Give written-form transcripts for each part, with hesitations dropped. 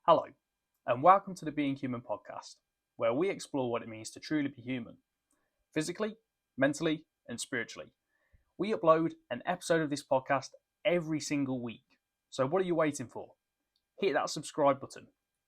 Hello, and welcome to the Being Human podcast, where we explore what it means to truly be human, physically, mentally, and spiritually. We upload an episode of this podcast every single week. So what are you waiting for? Hit that subscribe button.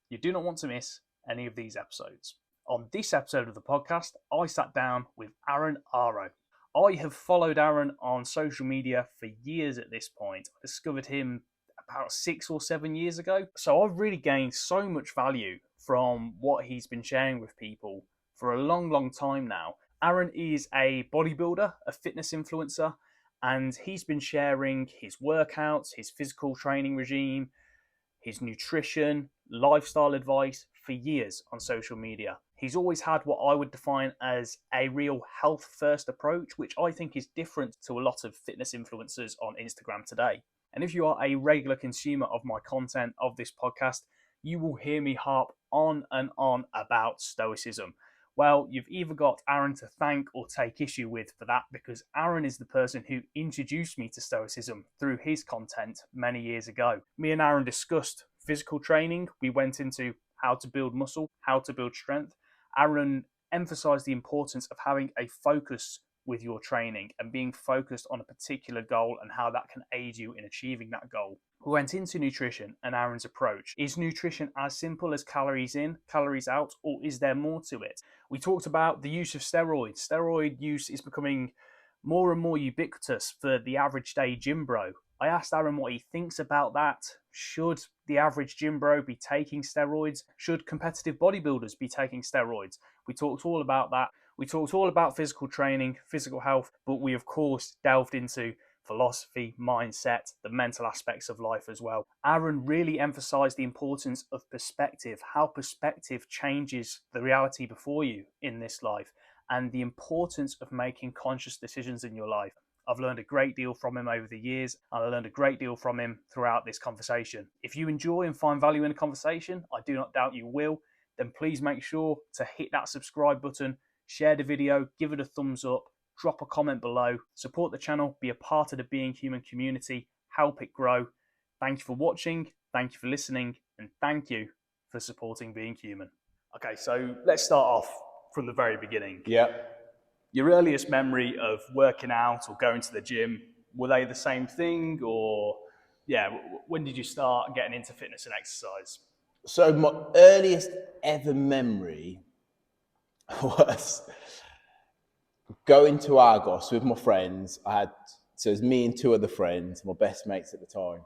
You do not want to miss any of these episodes. On this episode of the podcast, I sat down with Arran Aro. I have followed Arran on social media for years at this point. I discovered him about 6 or 7 years ago. So I've really gained so much value from what he's been sharing with people for a long time now. Arran is a bodybuilder, a fitness influencer, and he's been sharing his workouts, his physical training regime, his nutrition, lifestyle advice for years on social media. He's always had what I would define as a real health-first approach, which I think is different to a lot of fitness influencers on Instagram today. And if you are a regular consumer of my content, of this podcast, you will hear me harp on and on about Stoicism. Well, you've either got Arran to thank or take issue with for that, because Arran is the person who introduced me to Stoicism through his content many years ago. Me and Arran discussed physical training. We went into how to build muscle, how to build strength. Arran emphasized the importance of having a focus with your training and being focused on a particular goal and how that can aid you in achieving that goal. We went into nutrition and Arran's approach. Is nutrition as simple as calories in, calories out, or is there more to it? We talked about the use of steroids. Steroid use is becoming more and more ubiquitous for the average day gym bro. I asked Arran what he thinks about that. Should the average gym bro be taking steroids? Should competitive bodybuilders be taking steroids? We talked all about that. We talked all about physical training, physical health, but we of course delved into philosophy, mindset, the mental aspects of life as well. Arran really emphasized the importance of perspective, how perspective changes the reality before you in this life, and the importance of making conscious decisions in your life. I've learned a great deal from him over the years, and I learned a great deal from him throughout this conversation. If you enjoy and find value in the conversation, I do not doubt you will, then please make sure to hit that subscribe button, share the video, give it a thumbs up, drop a comment below, support the channel, be a part of the Being Human community, help it grow. Thank you for watching, thank you for listening, and thank you for supporting Being Human. Okay, so let's start off from the very beginning. Yeah. Your earliest memory of working out or going to the gym, were they the same thing, or when did you start getting into fitness and exercise? So my earliest ever memory was going to Argos with my friends. So it was me and two other friends, my best mates at the time,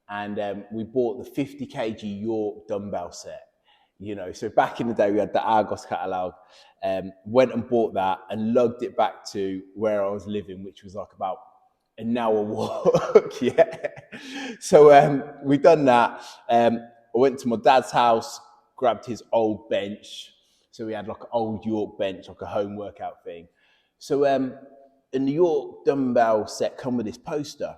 and we bought the 50 kg York dumbbell set. You know, so back in the day we had the Argos catalogue. Went and bought that and lugged it back to where I was living, which was like about an hour walk. Yeah. So we done that. I went to my dad's house, grabbed his old bench. So we had like an old York bench, like a home workout thing. So in the York dumbbell set come with this poster.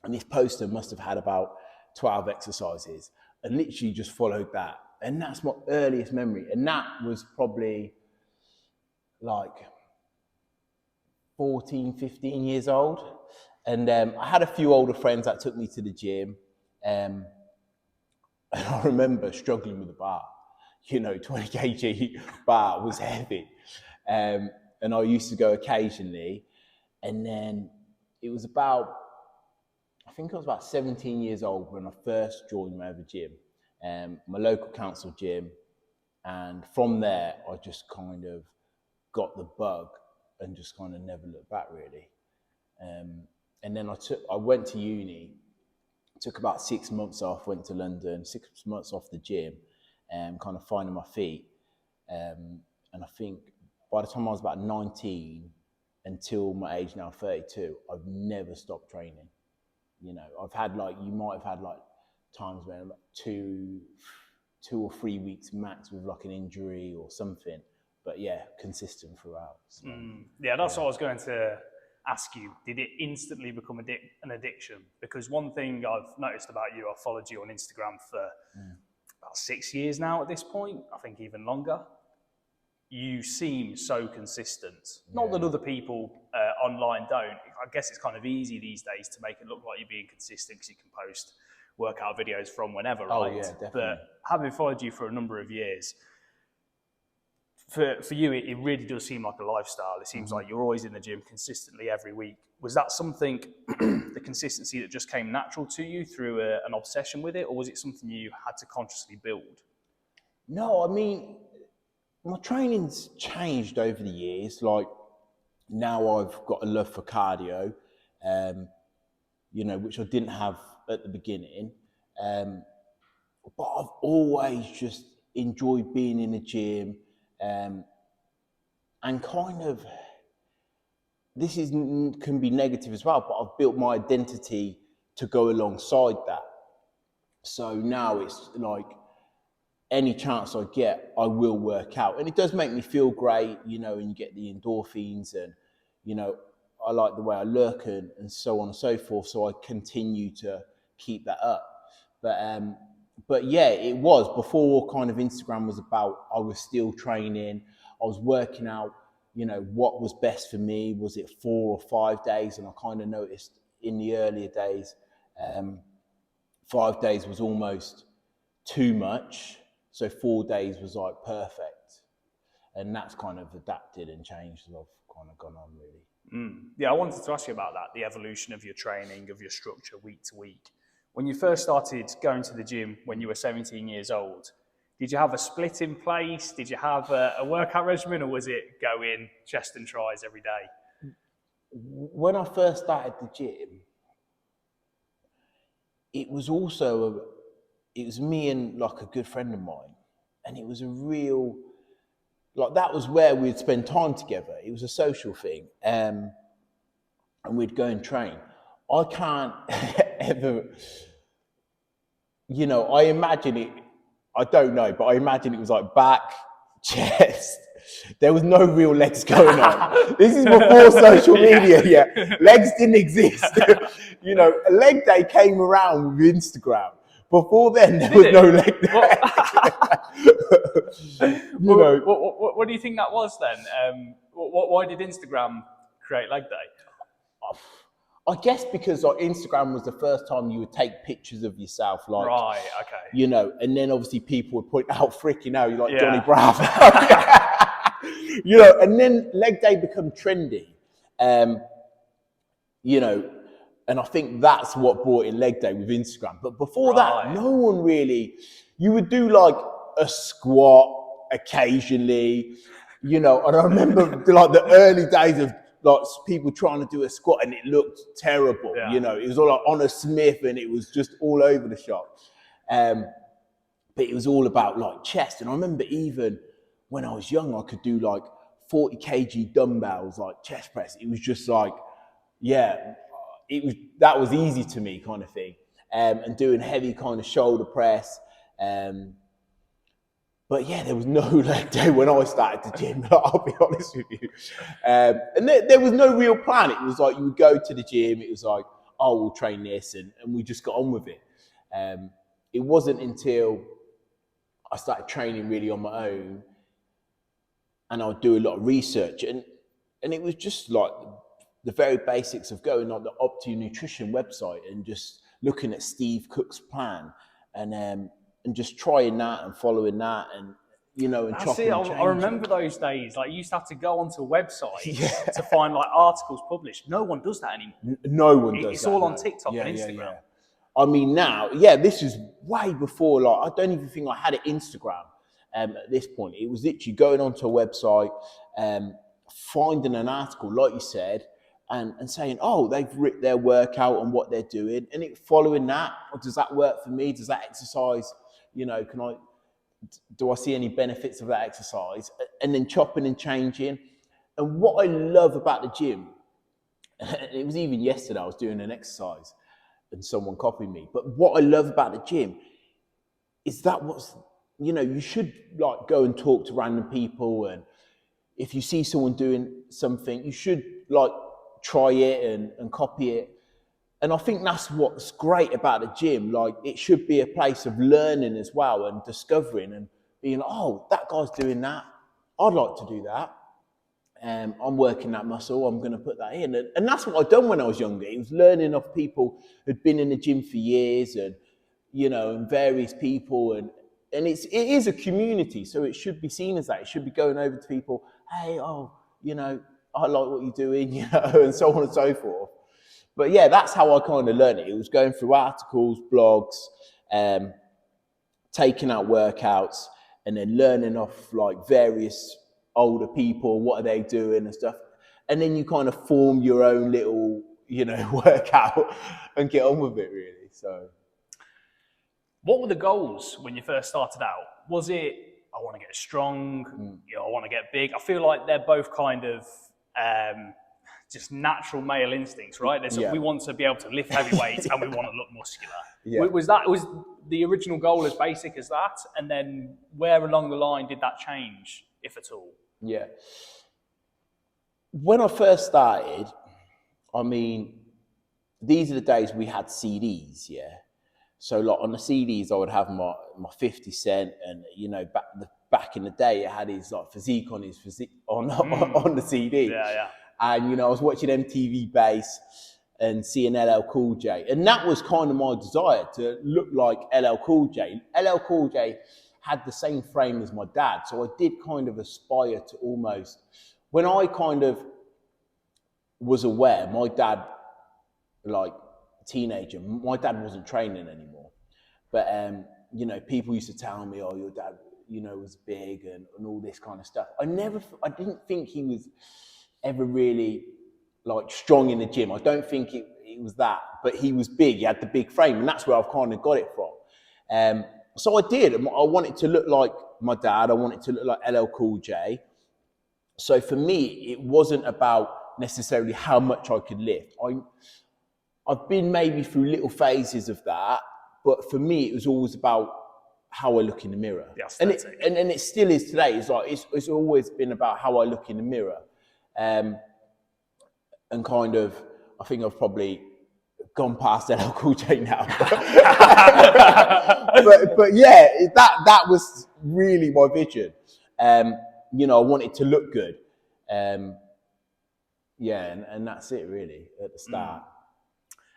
And this poster must have had about 12 exercises, and literally just followed that. And that's my earliest memory. And that was probably like 14, 15 years old. And I had a few older friends that took me to the gym. And I remember struggling with the bar. You know, 20 kg bar was heavy. And I used to go occasionally. And then it was I think I was about 17 years old when I first joined my other gym. My local council gym, and from there I just kind of got the bug and just kind of never looked back really. And then I went to uni, took about 6 months off, went to London, 6 months off the gym, kind of finding my feet. And I think by the time I was about 19 until my age now 32, I've never stopped training. You know, you might have had times where like two or 3 weeks max with like an injury or something, but yeah, consistent throughout. So, Yeah, that's what I was going to ask you. Did it instantly become an addiction? Because one thing I've noticed about you, I've followed you on Instagram for about 6 years now at this point, I think even longer. You seem so consistent. Not that other people online don't. I guess it's kind of easy these days to make it look like you're being consistent because you can post workout videos from whenever, Oh, right? yeah, definitely. But having followed you for a number of years, for you, it really does seem like a lifestyle. It seems like you're always in the gym consistently every week. Was that something, the consistency that just came natural to you through an obsession with it, or was it something you had to consciously build? No, I mean, my training's changed over the years. Like, now I've got a love for cardio, you know, which I didn't have at the beginning. But I've always just enjoyed being in the gym, and kind of, can be negative as well, but I've built my identity to go alongside that. So now it's like, any chance I get, I will work out. And it does make me feel great, you know, and you get the endorphins, and, you know, I like the way I look, and so on and so forth. So I continue to keep that up. But yeah, it was before kind of Instagram was about, I was still training. I was working out, you know, what was best for me. Was it 4 or 5 days? And I kind of noticed in the earlier days, 5 days was almost too much. So 4 days was like perfect. And that's kind of adapted and changed as I've kind of gone on, really. Yeah, I wanted to ask you about that, the evolution of your training, of your structure week to week. When you first started going to the gym when you were 17 years old, did you have a split in place? Did you have a workout regimen, or was it go in, chest and tries every day? When I first started the gym, it was me and like a good friend of mine, and it was a real, like, that was where we'd spend time together. It was a social thing, and we'd go and train. I can't ever, you know, I imagine it, I don't know, but I imagine it was like back, chest. There was no real legs going on. This is before social media, yeah. Legs didn't exist. You know, a leg day came around with Instagram. Before then, there was no leg day. You know. What do you think that was then? Why did Instagram create leg day? I guess because like, Instagram was the first time you would take pictures of yourself, like, right, okay, you know, and then obviously people would point out, freaking out, you're like Johnny Bravo. You know, and then leg day become trendy, you know, and I think that's what brought in leg day with Instagram. But before that, no one really, you would do like a squat occasionally, you know, and I remember like the early days of like people trying to do a squat and it looked terrible, you know, it was all like on a Smith and it was just all over the shop. But it was all about like chest. And I remember even when I was young, I could do like 40 kg dumbbells, like chest press. It was just like, yeah, that was easy to me kind of thing. And doing heavy kind of shoulder press. But yeah, there was no leg day when I started the gym, I'll be honest with you. And there was no real plan. It was like you would go to the gym, it was like, oh, we'll train this, and we just got on with it. It wasn't until I started training really on my own, and I would do a lot of research, and it was just like the very basics of going on the Opti Nutrition website and just looking at Steve Cook's plan, and just trying that and following that, and you know, and chopping and changing. I remember those days. Like, you used to have to go onto websites to find like articles published. No one does that anymore. No one does that. It's all on TikTok and Instagram. Yeah. I mean, now, this is way before. Like, I don't even think I had an Instagram at this point. It was literally going onto a website, finding an article, like you said, and saying, oh, they've written their workout and what they're doing, and it following that. Or does that work for me? Does that exercise? You know, do I see any benefits of that exercise? And then chopping and changing. And what I love about the gym, it was even yesterday, I was doing an exercise and someone copied me. But what I love about the gym is that you should like go and talk to random people. And if you see someone doing something, you should like try it and copy it. And I think that's what's great about the gym. Like, it should be a place of learning as well and discovering and being, oh, that guy's doing that. I'd like to do that. I'm working that muscle. I'm going to put that in. And that's what I'd done when I was younger. It was learning off people who'd been in the gym for years and and various people, and it is a community, so it should be seen as that. It should be going over to people, hey, I like what you're doing, and so on and so forth. But yeah, that's how I kind of learned it. It was going through articles, blogs, taking out workouts, and then learning off like various older people, what are they doing and stuff. And then you kind of form your own little, workout and get on with it, really. So, what were the goals when you first started out? Was it, I want to get strong, I want to get big? I feel like they're both kind of just natural male instincts, right? We want to be able to lift heavy weights and we want to look muscular. Yeah. Was the original goal as basic as that? And then where along the line did that change, if at all? Yeah. When I first started, I mean, these are the days we had CDs, yeah? So like on the CDs, I would have my 50 Cent, and back in the day, it had his like physique on on the CD. Yeah. And I was watching MTV Base and seeing LL Cool J, and that was kind of my desire to look like LL Cool J. LL Cool J had the same frame as my dad, so I did kind of aspire to almost. When I kind of was aware, my dad, like teenager, my dad wasn't training anymore, but people used to tell me, oh, your dad, was big and all this kind of stuff. I didn't think he was ever really like strong in the gym. I don't think it was that, but he was big. He had the big frame, and that's where I've kind of got it from. So I did. I wanted to look like my dad. I wanted to look like LL Cool J. So for me, it wasn't about necessarily how much I could lift. I've been maybe through little phases of that, but for me, it was always about how I look in the mirror. And it still is today. It's like it's always been about how I look in the mirror. And kind of, I think I've probably gone past LL Cool J now. but yeah, that was really my vision. I wanted to look good. And that's it really at the start.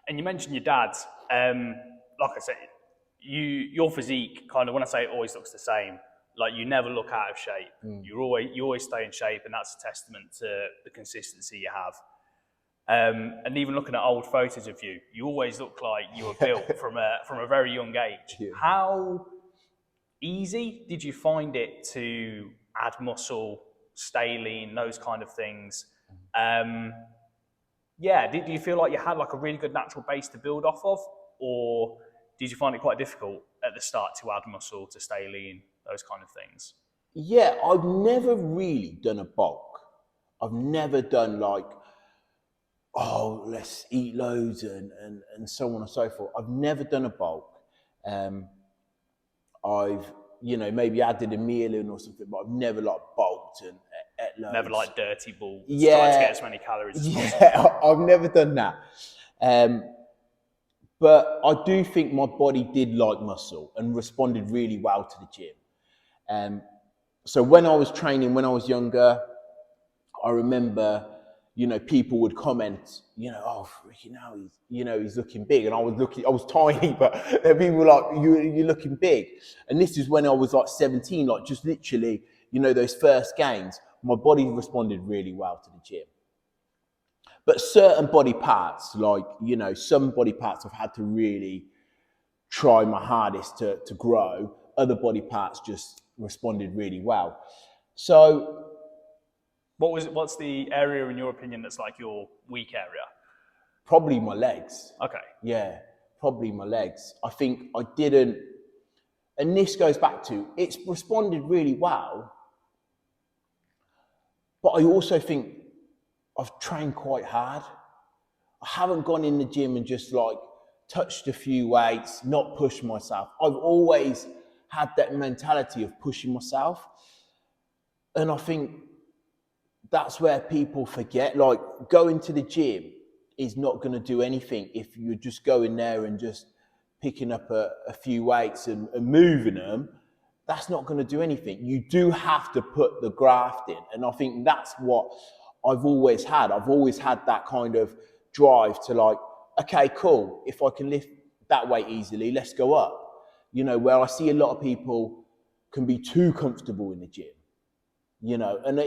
And you mentioned your dad. Like I said, your physique kind of, when I say it always looks the same, like you never look out of shape. You always stay in shape, and that's a testament to the consistency you have. And even looking at old photos of you, you always look like you were built from a very young age. Yeah. How easy did you find it to add muscle, stay lean, those kind of things? Did you feel like you had like a really good natural base to build off of, or did you find it quite difficult at the start to add muscle, to stay lean, those kind of things? Yeah, I've never really done a bulk. I've never done like, oh, let's eat loads and so on and so forth. I've never done a bulk. I've, maybe added a meal in or something, but I've never like bulked and ate loads. Never like dirty balls, yeah, trying to get as many calories as possible. Yeah, I've never done that. But I do think my body did like muscle and responded really well to the gym. So when I was training, when I was younger, I remember, people would comment, oh, freaking hell, he's looking big. And I was tiny, but people were like, you're looking big. And this is when I was like 17, like just literally, those first games, my body responded really well to the gym. But certain body parts, like, some body parts I've had to really try my hardest to grow. Other body parts just responded really well. So what's the area in your opinion that's like your weak area? Probably my legs. Okay. Yeah, probably my legs. I think I didn't, and this goes back to, it's responded really well, but I also think I've trained quite hard. I haven't gone in the gym and just like touched a few weights, not pushed myself. I've always had that mentality of pushing myself. And I think that's where people forget, like going to the gym is not going to do anything if you're just going there and just picking up a few weights and moving them. That's not going to do anything. You do have to put the graft in. And I think that's what I've always had. I've always had that kind of drive to like, okay, cool. If I can lift that weight easily, let's go up. you know, where I see a lot of people can be too comfortable in the gym, you know, and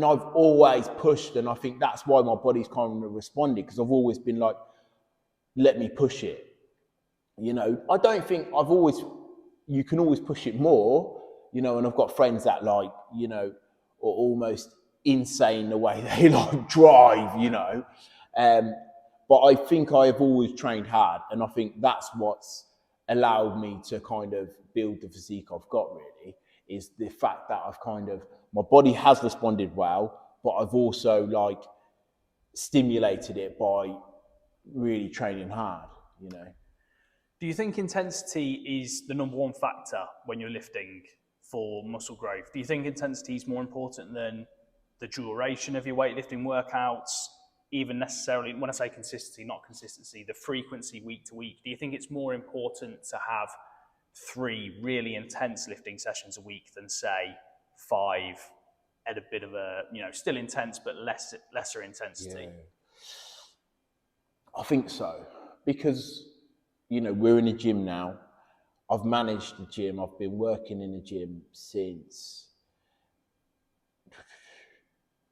I've always pushed, and I think that's why my body's kind of responded, because I've always been like, let me push it. You know, I don't think you can always push it more, you know, and I've got friends that like, you know, are almost insane the way they like drive, you know. But I think I've always trained hard, and I think that's what's allowed me to kind of build the physique I've got, really, is the fact that my body has responded well, but I've also like stimulated it by really training hard, you know. Do you think intensity is the number one factor when you're lifting for muscle growth? Do you think intensity is more important than the duration of your weightlifting workouts, even necessarily, when I say consistency, not consistency, the frequency week to week? Do you think it's more important to have 3 really intense lifting sessions a week than, say, 5 at a bit of a, you know, still intense but lesser intensity? Yeah. I think so, because, you know, we're in a gym now. I've managed the gym. I've been working in the gym since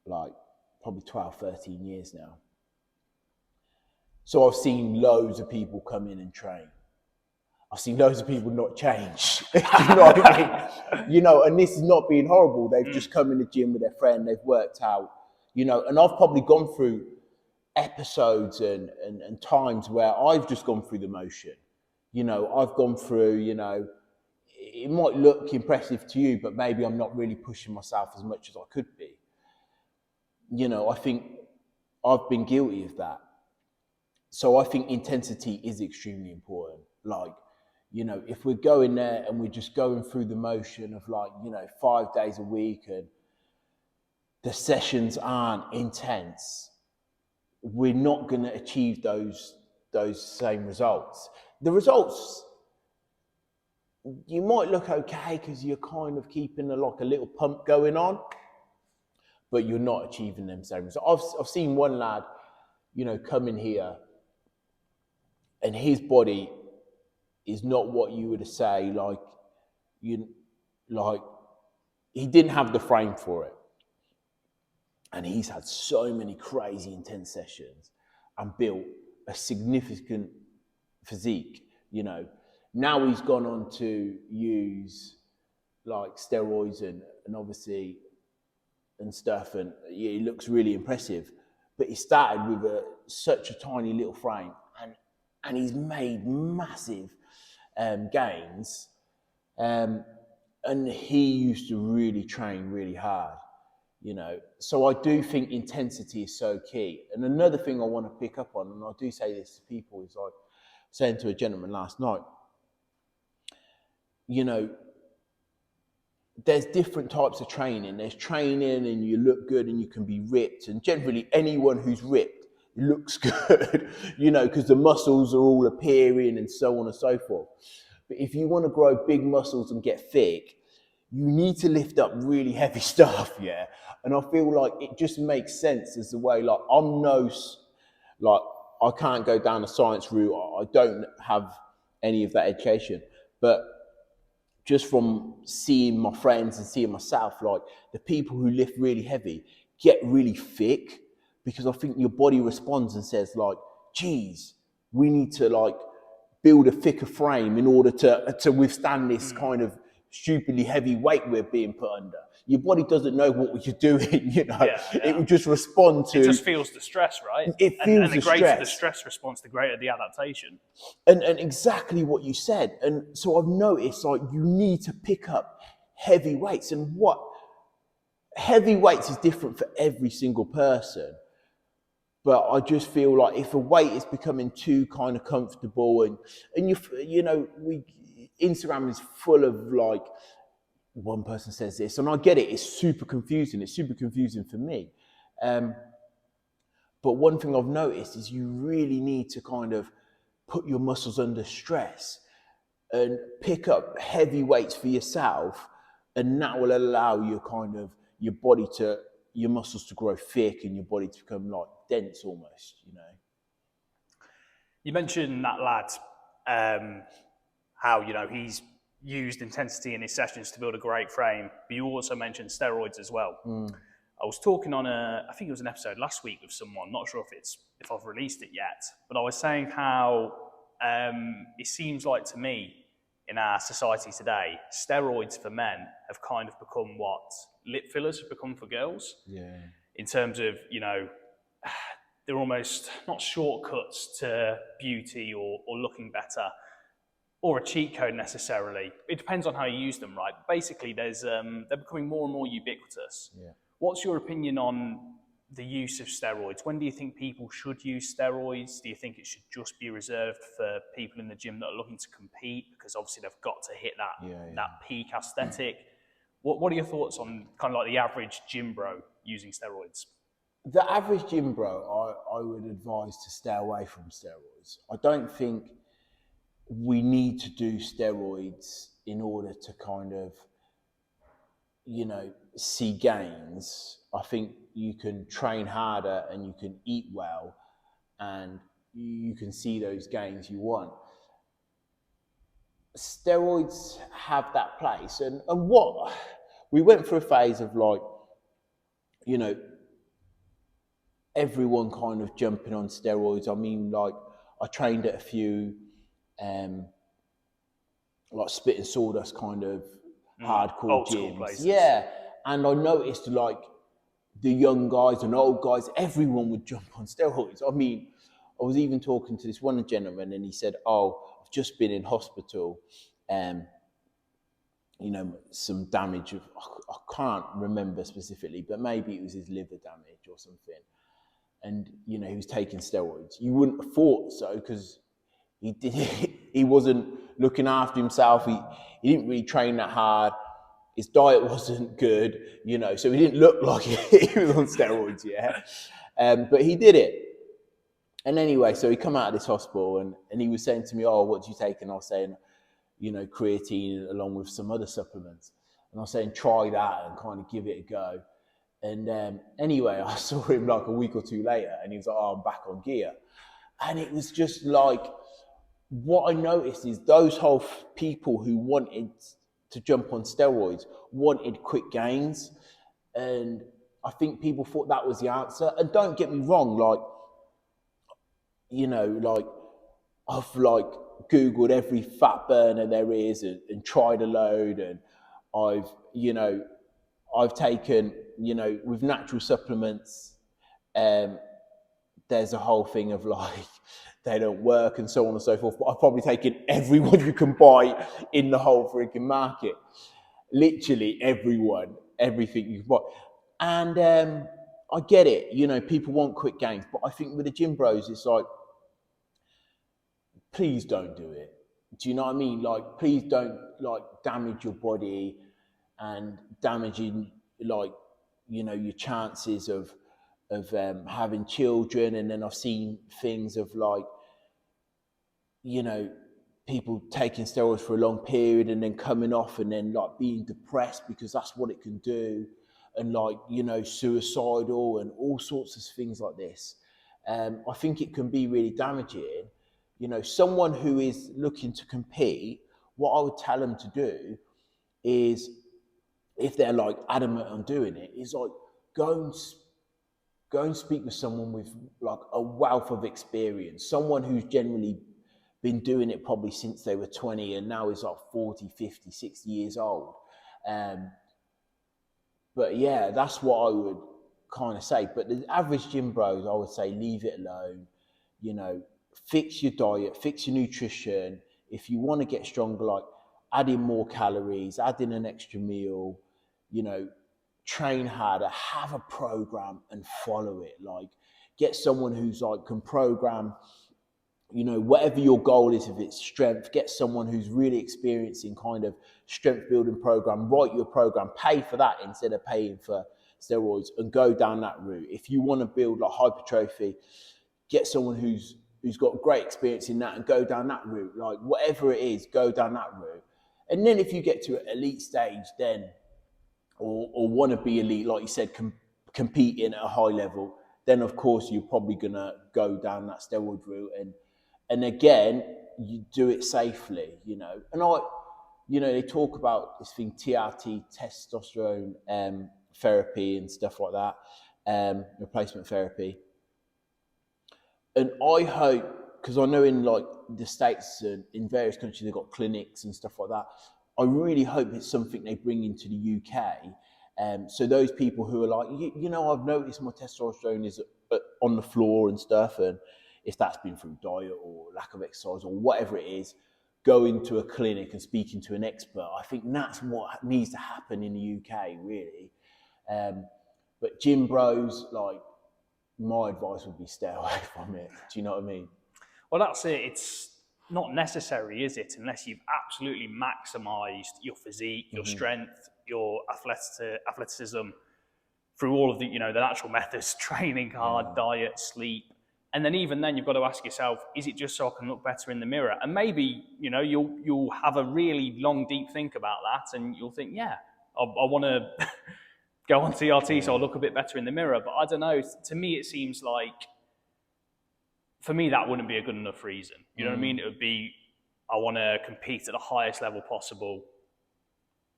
like probably 12, 13 years now. So I've seen loads of people come in and train. I've seen loads of people not change. You know what I mean? You know, and this is not being horrible. They've just come in the gym with their friend, they've worked out, you know, and I've probably gone through episodes and times where I've just gone through the motion. You know, I've gone through, you know, it might look impressive to you, but maybe I'm not really pushing myself as much as I could be. You know, I think I've been guilty of that. So I think intensity is extremely important. Like, you know, if we're going there and we're just going through the motion of like, you know, 5 days a week and the sessions aren't intense, we're not going to achieve those same results. The results, you might look okay because you're kind of keeping a little pump going on, but you're not achieving them same results. I've seen one lad, you know, come in here, and his body is not what you would say, like he didn't have the frame for it. And he's had so many crazy intense sessions and built a significant physique, you know. Now he's gone on to use like steroids and obviously and stuff, and yeah, he looks really impressive. But he started with such a tiny little frame, and he's made massive gains. And he used to really train really hard, you know. So I do think intensity is so key. And another thing I want to pick up on, and I do say this to people, is like saying to a gentleman last night, you know, there's different types of training. There's training and you look good and you can be ripped. And generally anyone who's ripped looks good, you know, because the muscles are all appearing and so on and so forth. But if you want to grow big muscles and get thick, you need to lift up really heavy stuff, yeah? And I feel like it just makes sense as the way, like, I can't go down the science route. I don't have any of that education. But just from seeing my friends and seeing myself, like, the people who lift really heavy get really thick, because I think your body responds and says, like, geez, we need to, like, build a thicker frame in order to withstand this kind of stupidly heavy weight we're being put under. Your body doesn't know what you're doing, you know. Yeah. It will just respond to... It just feels the stress, right? It feels the stress. And the greater the stress response, the greater the adaptation. And exactly what you said. And so I've noticed, like, you need to pick up heavy weights. And what heavy weights is different for every single person. But I just feel like if a weight is becoming too kind of comfortable, and you know, Instagram is full of, like, one person says this, and I get it, it's super confusing. It's super confusing for me. But one thing I've noticed is you really need to kind of put your muscles under stress and pick up heavy weights for yourself, and that will allow your muscles to grow thick and your body to become, like, dense almost, you know. You mentioned that lad how, you know, he's used intensity in his sessions to build a great frame. But you also mentioned steroids as well. I was talking on I think it was an episode last week with someone, not sure if I've released it yet, but I was saying how it seems like to me in our society today, steroids for men have kind of become what lip fillers have become for girls. Yeah. In terms of, you know, they're almost not shortcuts to beauty or looking better, or a cheat code necessarily. It depends on how you use them, right? Basically, they're becoming more and more ubiquitous. Yeah. What's your opinion on the use of steroids? When do you think people should use steroids? Do you think it should just be reserved for people in the gym that are looking to compete? Because obviously they've got to hit that peak aesthetic. What are your thoughts on kind of like the average gym bro using steroids? The average gym bro, I would advise to stay away from steroids. I don't think we need to do steroids in order to kind of, you know, see gains. I think you can train harder and you can eat well and you can see those gains you want. Steroids have that place. And what we went through a phase of, like, you know, everyone kind of jumping on steroids. I mean, like, I trained at a few like spit and sawdust kind of hardcore old gyms. school places. Yeah. And I noticed, like, the young guys and old guys, everyone would jump on steroids. I mean, I was even talking to this one gentleman and he said, I've just been in hospital, you know, some damage of, I can't remember specifically, but maybe it was his liver damage or something. And, you know, he was taking steroids. You wouldn't have thought so because he wasn't looking after himself. He didn't really train that hard. His diet wasn't good, you know, so he didn't look like he was on steroids, yeah. But he did it. And anyway, so he come out of this hospital and he was saying to me, what do you take? And I was saying, you know, creatine along with some other supplements. And I was saying, try that and kind of give it a go. And anyway, I saw him like a week or two later and he was like, I'm back on gear. And it was just like, what I noticed is those whole people who wanted to jump on steroids wanted quick gains. And I think people thought that was the answer. And don't get me wrong, like, you know, like, I've like Googled every fat burner there is and tried a load. And I've taken, you know, with natural supplements, there's a whole thing of like, they don't work and so on and so forth. But I've probably taken everyone you can buy in the whole freaking market. Literally everyone, everything you can buy. And I get it, you know, people want quick gains. But I think with the gym bros, it's like, please don't do it. Do you know what I mean? Like, please don't, like, damage your body and damaging, like, you know, your chances of having children. And then I've seen things of, like, you know, people taking steroids for a long period and then coming off and then, like, being depressed because that's what it can do, and, like, you know, suicidal and all sorts of things like this. I think it can be really damaging. You know, someone who is looking to compete, what I would tell them to do is, if they're like adamant on doing it, is like go and speak with someone with like a wealth of experience, someone who's generally been doing it probably since they were 20 and now is like 40, 50, 60 years old. But yeah, that's what I would kind of say. But the average gym bros, I would say leave it alone. You know, fix your diet, fix your nutrition. If you want to get stronger, like add in more calories, add in an extra meal, you know, train harder, have a program and follow it. Like, get someone who's like can program, you know, whatever your goal is, if it's strength, get someone who's really experienced in kind of strength building program, write your program, pay for that instead of paying for steroids, and go down that route. If you want to build like hypertrophy, get someone who's got great experience in that and go down that route. Like, whatever it is, go down that route. And then if you get to an elite stage, then, or want to be elite, like you said, competing at a high level, then of course you're probably going to go down that steroid route. And again, you do it safely, you know. And they talk about this thing, TRT, testosterone therapy and stuff like that, replacement therapy. And I hope, because I know in like the States and in various countries, they've got clinics and stuff like that. I really hope it's something they bring into the UK. So those people who are like, I've noticed my testosterone is on the floor and stuff, and if that's been through diet or lack of exercise or whatever it is, go into a clinic and speaking to an expert. I think that's what needs to happen in the UK, really. But gym bros, like, my advice would be stay away from it. Do you know what I mean? Well, that's it. It's not necessary, is it? Unless you've absolutely maximised your physique, your strength, your athleticism through all of the, the natural methods, training hard, diet, sleep. And then even then, you've got to ask yourself, is it just so I can look better in the mirror? And maybe, you'll have a really long, deep think about that, and you'll think, yeah, I want to go on TRT so I look a bit better in the mirror. But I don't know. To me, it seems like, for me, that wouldn't be a good enough reason. You know what I mean? It would be, I want to compete at the highest level possible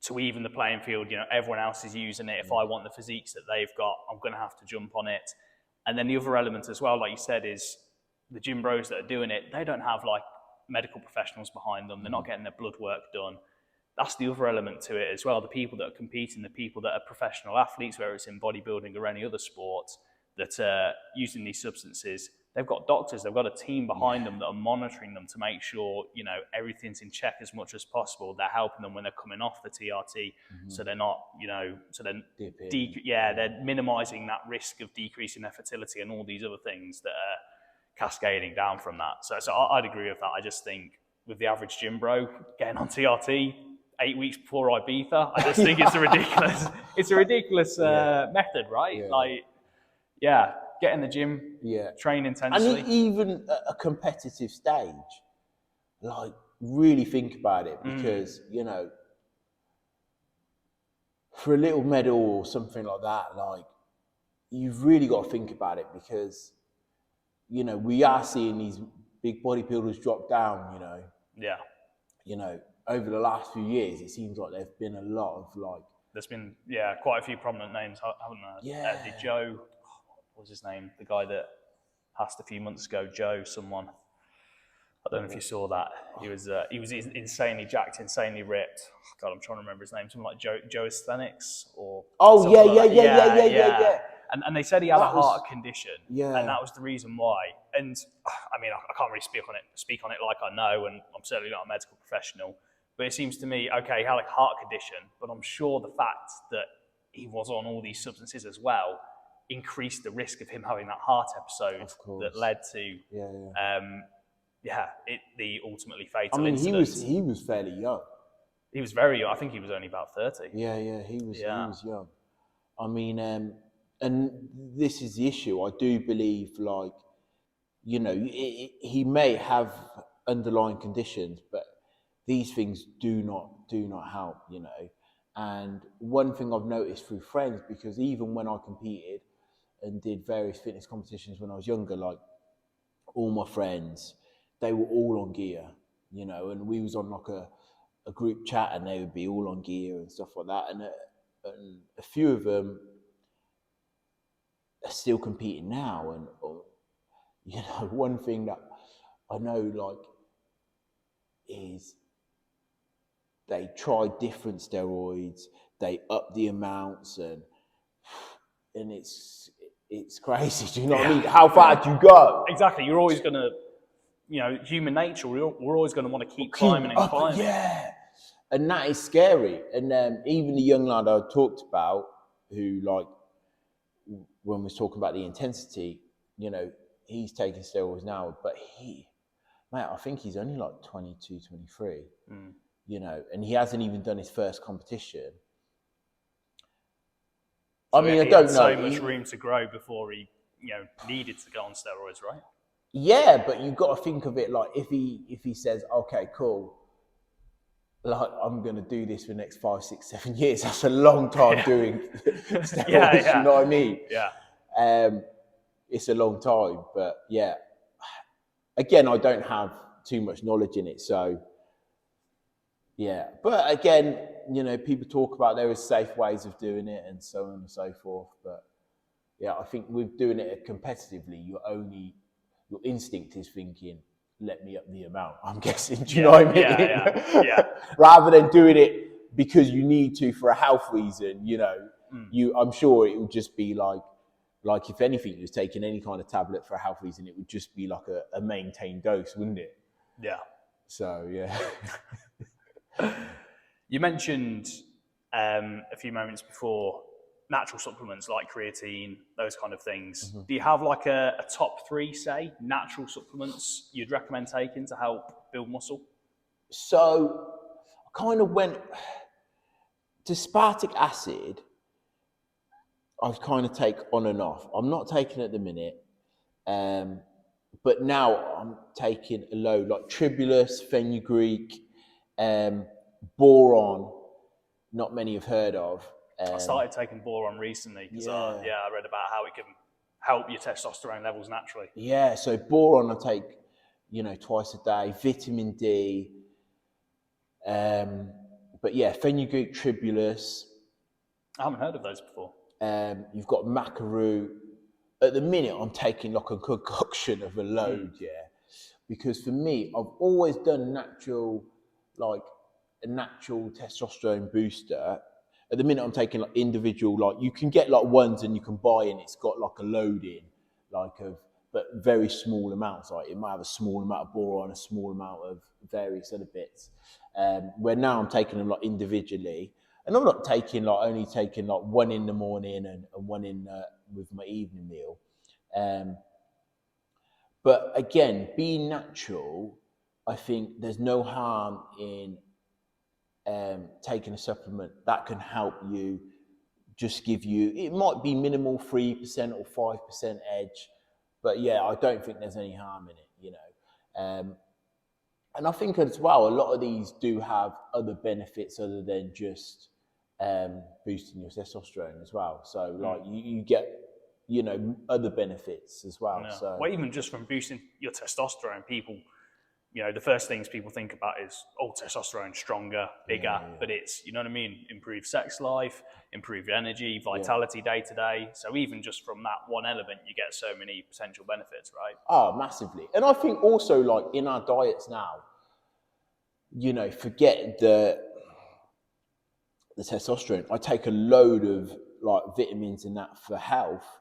to even the playing field. Everyone else is using it. If I want the physiques that they've got, I'm going to have to jump on it. And then the other element as well, like you said, is the gym bros that are doing it, they don't have like medical professionals behind them. They're not getting their blood work done. That's the other element to it as well. The people that are competing, the people that are professional athletes, whether it's in bodybuilding or any other sport, that are using these substances, they've got doctors, they've got a team behind them that are monitoring them to make sure, everything's in check as much as possible. They're helping them when they're coming off the TRT, so they're not, they're minimizing that risk of decreasing their fertility and all these other things that are cascading down from that. So I'd agree with that. I just think with the average gym bro getting on TRT 8 weeks before Ibiza, I just think it's a ridiculous method, right? Yeah. Get in the gym, train intensely. And even at a competitive stage, like, really think about it, because, for a little medal or something like that, like, you've really got to think about it, because, we are seeing these big bodybuilders drop down, over the last few years, it seems like there's been a lot of, like... There's been, quite a few prominent names, haven't there? Did Joe... What was his name? The guy that passed a few months ago, Joe, someone. I don't know if you saw that. He was insanely jacked, insanely ripped. God, I'm trying to remember his name. Something like Joe Asthenics or. Oh yeah. And they said he had a heart condition. Yeah. And that was the reason why. And I mean, I can't really speak on it like I know, and I'm certainly not a medical professional. But it seems to me, okay, he had a heart condition, but I'm sure the fact that he was on all these substances as well increased the risk of him having that heart episode that led to the ultimately fatal incident. He was fairly young. He was very young. I think he was only about 30. He was young. I mean, and this is the issue. I do believe, like, he may have underlying conditions, but these things do not help, And one thing I've noticed through friends, because even when I competed and did various fitness competitions when I was younger, like, all my friends, they were all on gear, and we was on like a group chat, and they would be all on gear and stuff like that. And a few of them are still competing now. And one thing that I know, like, is they try different steroids, they up the amounts, and it's crazy. Do you know what I mean? How far do you go? Exactly. You're always going to, human nature, we're always going to want to keep climbing and climbing. Yeah. And that is scary. And even the young lad I talked about, who, like, when we was talking about the intensity, he's taking steroids now, but I think he's only like 22, 23, and he hasn't even done his first competition. So I don't know. So much room to grow before he, needed to go on steroids, right? Yeah, but you've got to think of it like, if he says, okay, cool, like, I'm going to do this for the next 5, 6, 7 years. That's a long time doing steroids. You know what I mean? Yeah. It's a long time, but again, I don't have too much knowledge in it. So, yeah. But again, you know, people talk about there is safe ways of doing it and so on and so forth. But yeah, I think with doing it competitively, your instinct is thinking, let me up the amount, I'm guessing. Do you know what I mean? Yeah. Rather than doing it because you need to for a health reason, you know, I'm sure it would just be like if anything, you was taking any kind of tablet for a health reason, it would just be like a maintained dose, wouldn't it? Yeah. So, yeah. You mentioned a few moments before natural supplements like creatine, those kind of things. Do you have like a top 3, say, natural supplements you'd recommend taking to help build muscle? So I kind of went to aspartic acid. I kind of take on and off. I'm not taking it at the minute, but now I'm taking a load like tribulus, fenugreek, boron. Not many have heard of. I started taking boron recently because I read about how it can help your testosterone levels naturally. Yeah, so boron I take, you know, twice a day. Vitamin D. But yeah, fenugreek, tribulus. I haven't heard of those before. You've got macaroon. At the minute, I'm taking like a concoction of a load, because for me, I've always done natural, like a natural testosterone booster. At the minute, I'm taking like individual, like you can get like ones and you can buy and it's got like a load in, but very small amounts. Like it might have a small amount of boron, a small amount of various other bits. Where now I'm taking them like individually. And I'm not taking like only taking like one in the morning and one in with my evening meal. But again, being natural, I think there's no harm in taking a supplement that can help you, just give you, it might be minimal 3% or 5% edge, but yeah, I don't think there's any harm in it, you know. And I think as well, a lot of these do have other benefits other than just boosting your testosterone as well. So like you get, you know, other benefits as well. Yeah. So well, even just from boosting your testosterone, people, you know, the first things people think about is, oh, testosterone stronger, bigger, but it's, you know what I mean, improved sex life, improved energy, vitality day to day. So even just from that one element, you get so many potential benefits, right? Oh, massively. And I think also like in our diets now, you know, forget the testosterone. I take a load of like vitamins and that for health,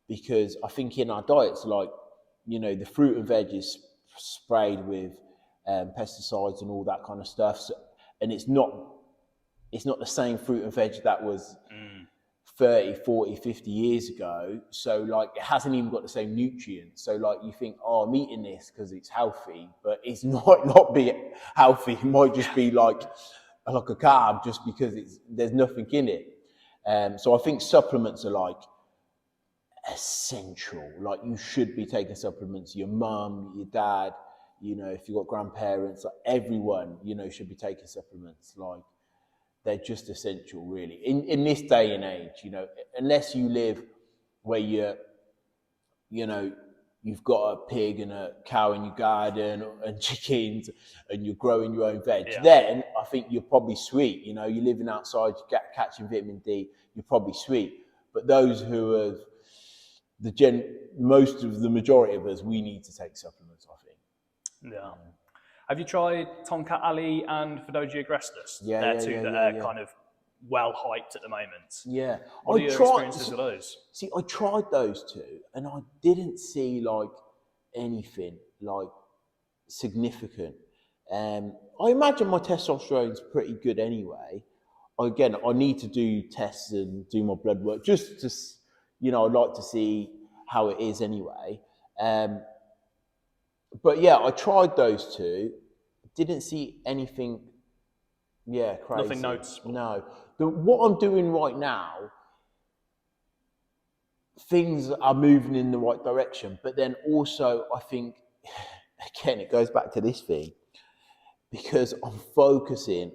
because I think in our diets, like, you know, the fruit and veg is sprayed with pesticides and all that kind of stuff. So, and it's not the same fruit and veg that was 30, 40, 50 years ago. So like it hasn't even got the same nutrients. So like you think, oh, I'm eating this because it's healthy, but it's not be healthy. It might just be like a carb just because there's nothing in it. So I think supplements are like essential. Like you should be taking supplements. Your mum, your dad, you know, if you've got grandparents, like everyone, you know, should be taking supplements. Like they're just essential, really. In this day and age, you know, unless you live where you know, you've got a pig and a cow in your garden and chickens and you're growing your own veg, then I think you're probably sweet. You know, you're living outside, you're catching vitamin D, you're probably sweet. But those who have most of the majority of us, we need to take supplements, I think. Yeah. Have you tried Tonkat Ali and Fedogia agrestis? They're two that are kind of well hyped at the moment. Yeah. What are your experiences with those? See, I tried those two and I didn't see like anything like significant. I imagine my testosterone's pretty good anyway. Again, I need to do tests and do my blood work just to, you know, I'd like to see how it is anyway. But yeah, I tried those two. Didn't see anything, crazy. Nothing noticeable. No. What I'm doing right now, things are moving in the right direction. But then also, I think, again, it goes back to this thing, because I'm focusing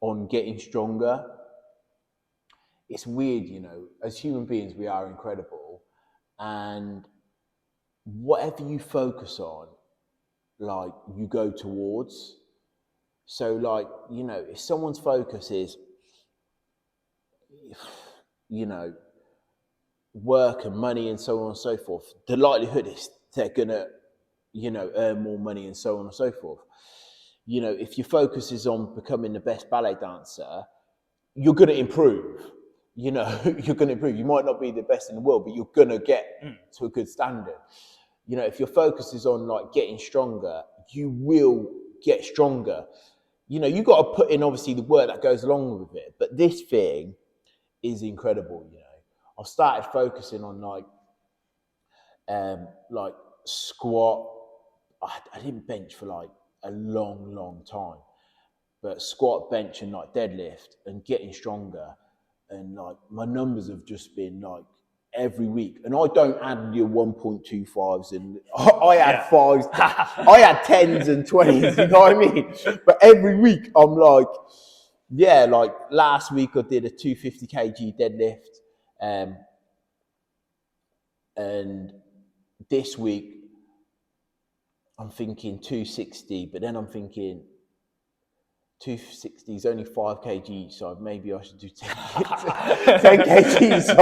on getting stronger. It's weird, you know, as human beings, we are incredible. And whatever you focus on, like you go towards. So like, you know, if someone's focus is, you know, work and money and so on and so forth, the likelihood is they're gonna, you know, earn more money and so on and so forth. You know, if your focus is on becoming the best ballet dancer, you're gonna improve. You know, you're gonna improve. You might not be the best in the world, but you're gonna get to a good standard. You know, if your focus is on like getting stronger, you will get stronger. You know, you got to put in obviously the work that goes along with it. But this thing is incredible. You know, I've started focusing on like squat. I didn't bench for like a long time, but squat, bench, and like deadlift, and getting stronger. And like my numbers have just been like every week, and I don't add your 1.25s, and I add fives, I had 10s and 20s, you know what I mean? But every week I'm like, yeah, like last week I did a 250 kg deadlift, and this week I'm thinking 260, but then I'm thinking 260 is only 5 kg, so maybe I should do 10 kg. So,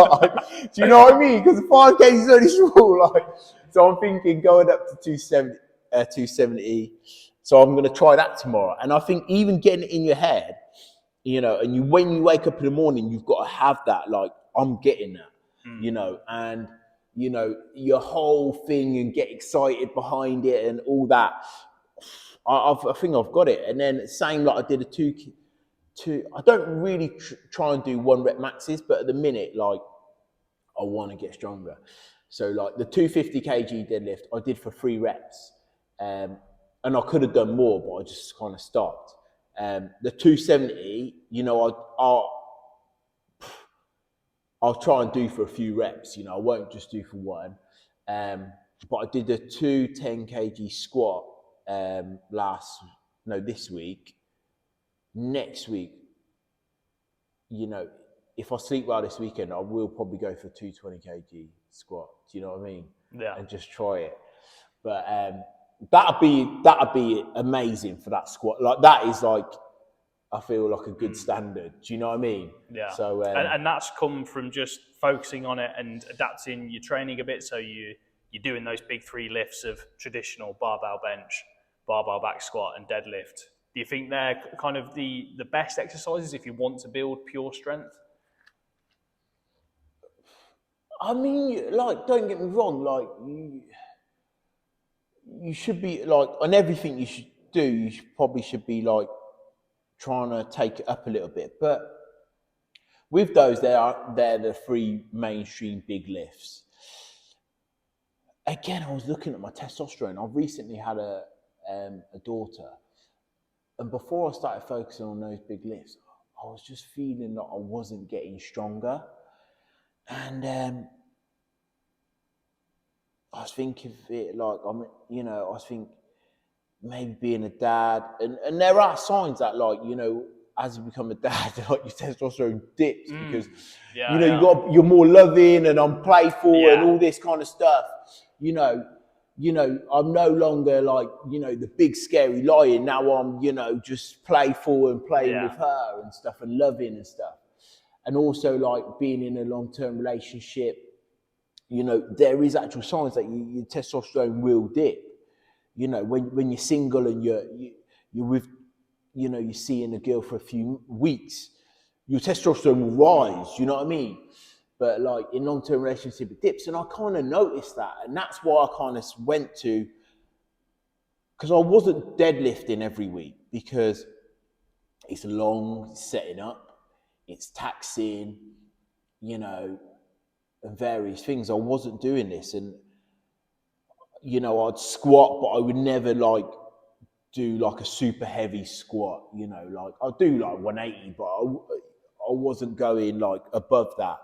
do you know what I mean? Because 5 kg is only small. Like, so I'm thinking going up to 270. So I'm going to try that tomorrow. And I think even getting it in your head, you know, and when you wake up in the morning, you've got to have that, like, I'm getting that, you know, and, you know, your whole thing and get excited behind it and all that. I think I've got it. And then same like I did a two. I don't really try and do 1 rep maxes, but at the minute, like I want to get stronger. So like the 250 kg deadlift, I did for 3 reps, and I could have done more, but I just kind of stopped. The 270, you know, I'll try and do for a few reps. You know, I won't just do for one. But I did a 210 kg squat this week. Next week, you know, if I sleep well this weekend, I will probably go for 220 kg squat. Do you know what I mean? Yeah. And just try it. But that'd be amazing for that squat. Like that is like, I feel like a good standard. Do you know what I mean? Yeah. So and that's come from just focusing on it and adapting your training a bit. So you're doing those big 3 lifts of traditional barbell bench, barbell back squat, and deadlift. Do you think they're kind of the best exercises if you want to build pure strength? I mean, like, don't get me wrong, like, you should be, like, on everything you should do, you probably should be, like, trying to take it up a little bit. But with those, they're the 3 mainstream big lifts. Again, I was looking at my testosterone. I've recently had a daughter. And before I started focusing on those big lifts, I was just feeling that I wasn't getting stronger. And I was thinking of it like, I was thinking maybe being a dad. And there are signs that, like, you know, as you become a dad, like your testosterone dips because, you're more loving and I'm playful and all this kind of stuff. You know, I'm no longer like, you know, the big scary lion. Now I'm, you know, just playful and playing with her and stuff and loving and stuff. And also like being in a long-term relationship, you know, there is actual signs that your testosterone will dip. You know, when you're single and you're with, you know, you're seeing a girl for a few weeks, your testosterone will rise, you know what I mean? But like in long-term relationship, it dips. And I kind of noticed that. And that's why I kind of went to, because I wasn't deadlifting every week because it's long setting up, it's taxing, you know, and various things. I wasn't doing this. And, you know, I'd squat, but I would never like do like a super heavy squat, you know, like I'd do like 180, but I wasn't going like above that.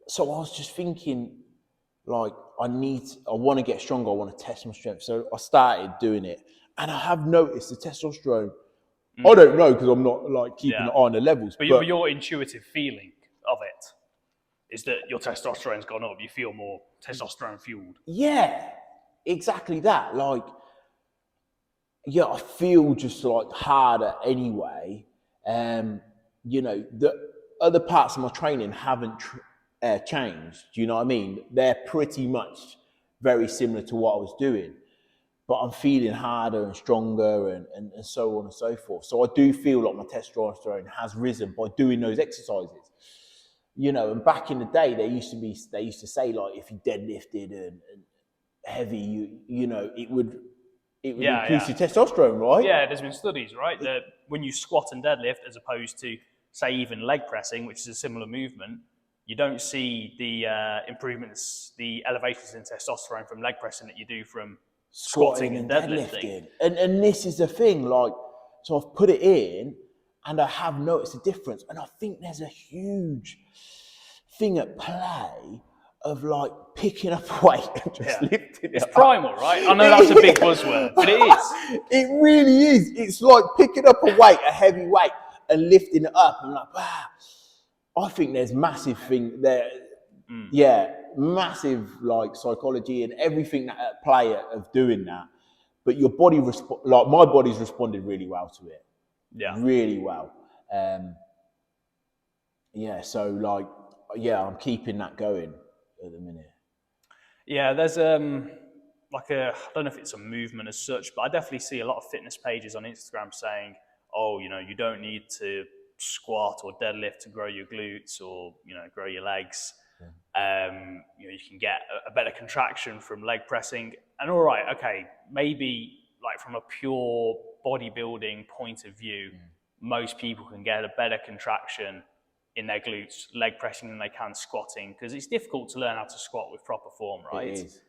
So I was just thinking, like, I want to get stronger. I want to test my strength. So I started doing it, and I have noticed the testosterone. I don't know because I'm not like keeping an eye on the levels. But your intuitive feeling of it is that your testosterone's gone up. You feel more testosterone fueled. Yeah, exactly that. Like, yeah, I feel just like harder anyway. You know, the other parts of my training haven't changed. Do you know what I mean? They're pretty much very similar to what I was doing, but I'm feeling harder and stronger and so on and so forth. So I do feel like my testosterone has risen by doing those exercises. You know, and back in the day, they used to say like if you deadlifted and heavy, you know, it would increase your testosterone, right? Yeah, there's been studies, right, that when you squat and deadlift, as opposed to, say, even leg pressing, which is a similar movement, you don't see the improvements, the elevations in testosterone from leg pressing that you do from squatting and deadlifting. And this is the thing, like, so I've put it in and I have noticed a difference. And I think there's a huge thing at play of like picking up weight and just lifting it. It's primal, right? I know that's a big buzzword, but it is. It really is. It's like picking up a weight, a heavy weight, and lifting it up. I'm like, wow. I think there's massive thing there. Yeah, massive like psychology and everything that at play of doing that. But your body, like my body's responded really well to it. Yeah. Really well. Yeah, so like, yeah, I'm keeping that going at the minute. Yeah, there's I don't know if it's a movement as such, but I definitely see a lot of fitness pages on Instagram saying, oh, you know, you don't need to squat or deadlift to grow your glutes or, you know, grow your legs. You know, you can get a better contraction from leg pressing. And all right, okay, maybe like from a pure bodybuilding point of view, most people can get a better contraction in their glutes, leg pressing than they can squatting, because it's difficult to learn how to squat with proper form, right? It is.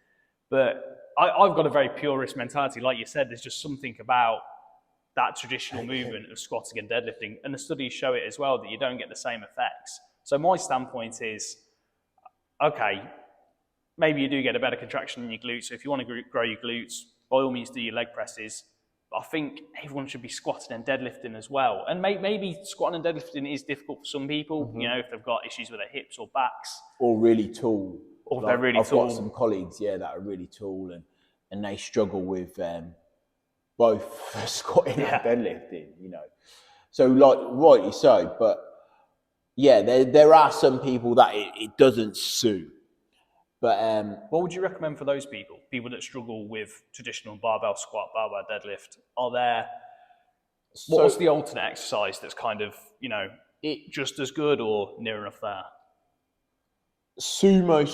But I've got a very purist mentality. Like you said, there's just something about that traditional movement of squatting and deadlifting, and the studies show it as well, that you don't get the same effects. So my standpoint is, okay, maybe you do get a better contraction in your glutes. So if you want to grow your glutes, by all means do your leg presses. But I think everyone should be squatting and deadlifting as well. And maybe squatting and deadlifting is difficult for some people, you know, if they've got issues with their hips or backs. Or really tall. Or like, they're really tall. I've got some colleagues, that are really tall and they struggle with both squatting and deadlifting, you know. So like, rightly so, but yeah, there are some people that it doesn't suit. But what would you recommend for those people? People that struggle with traditional barbell squat, barbell deadlift. What's the alternate exercise that's kind of, you know, just as good or near enough there? Sumo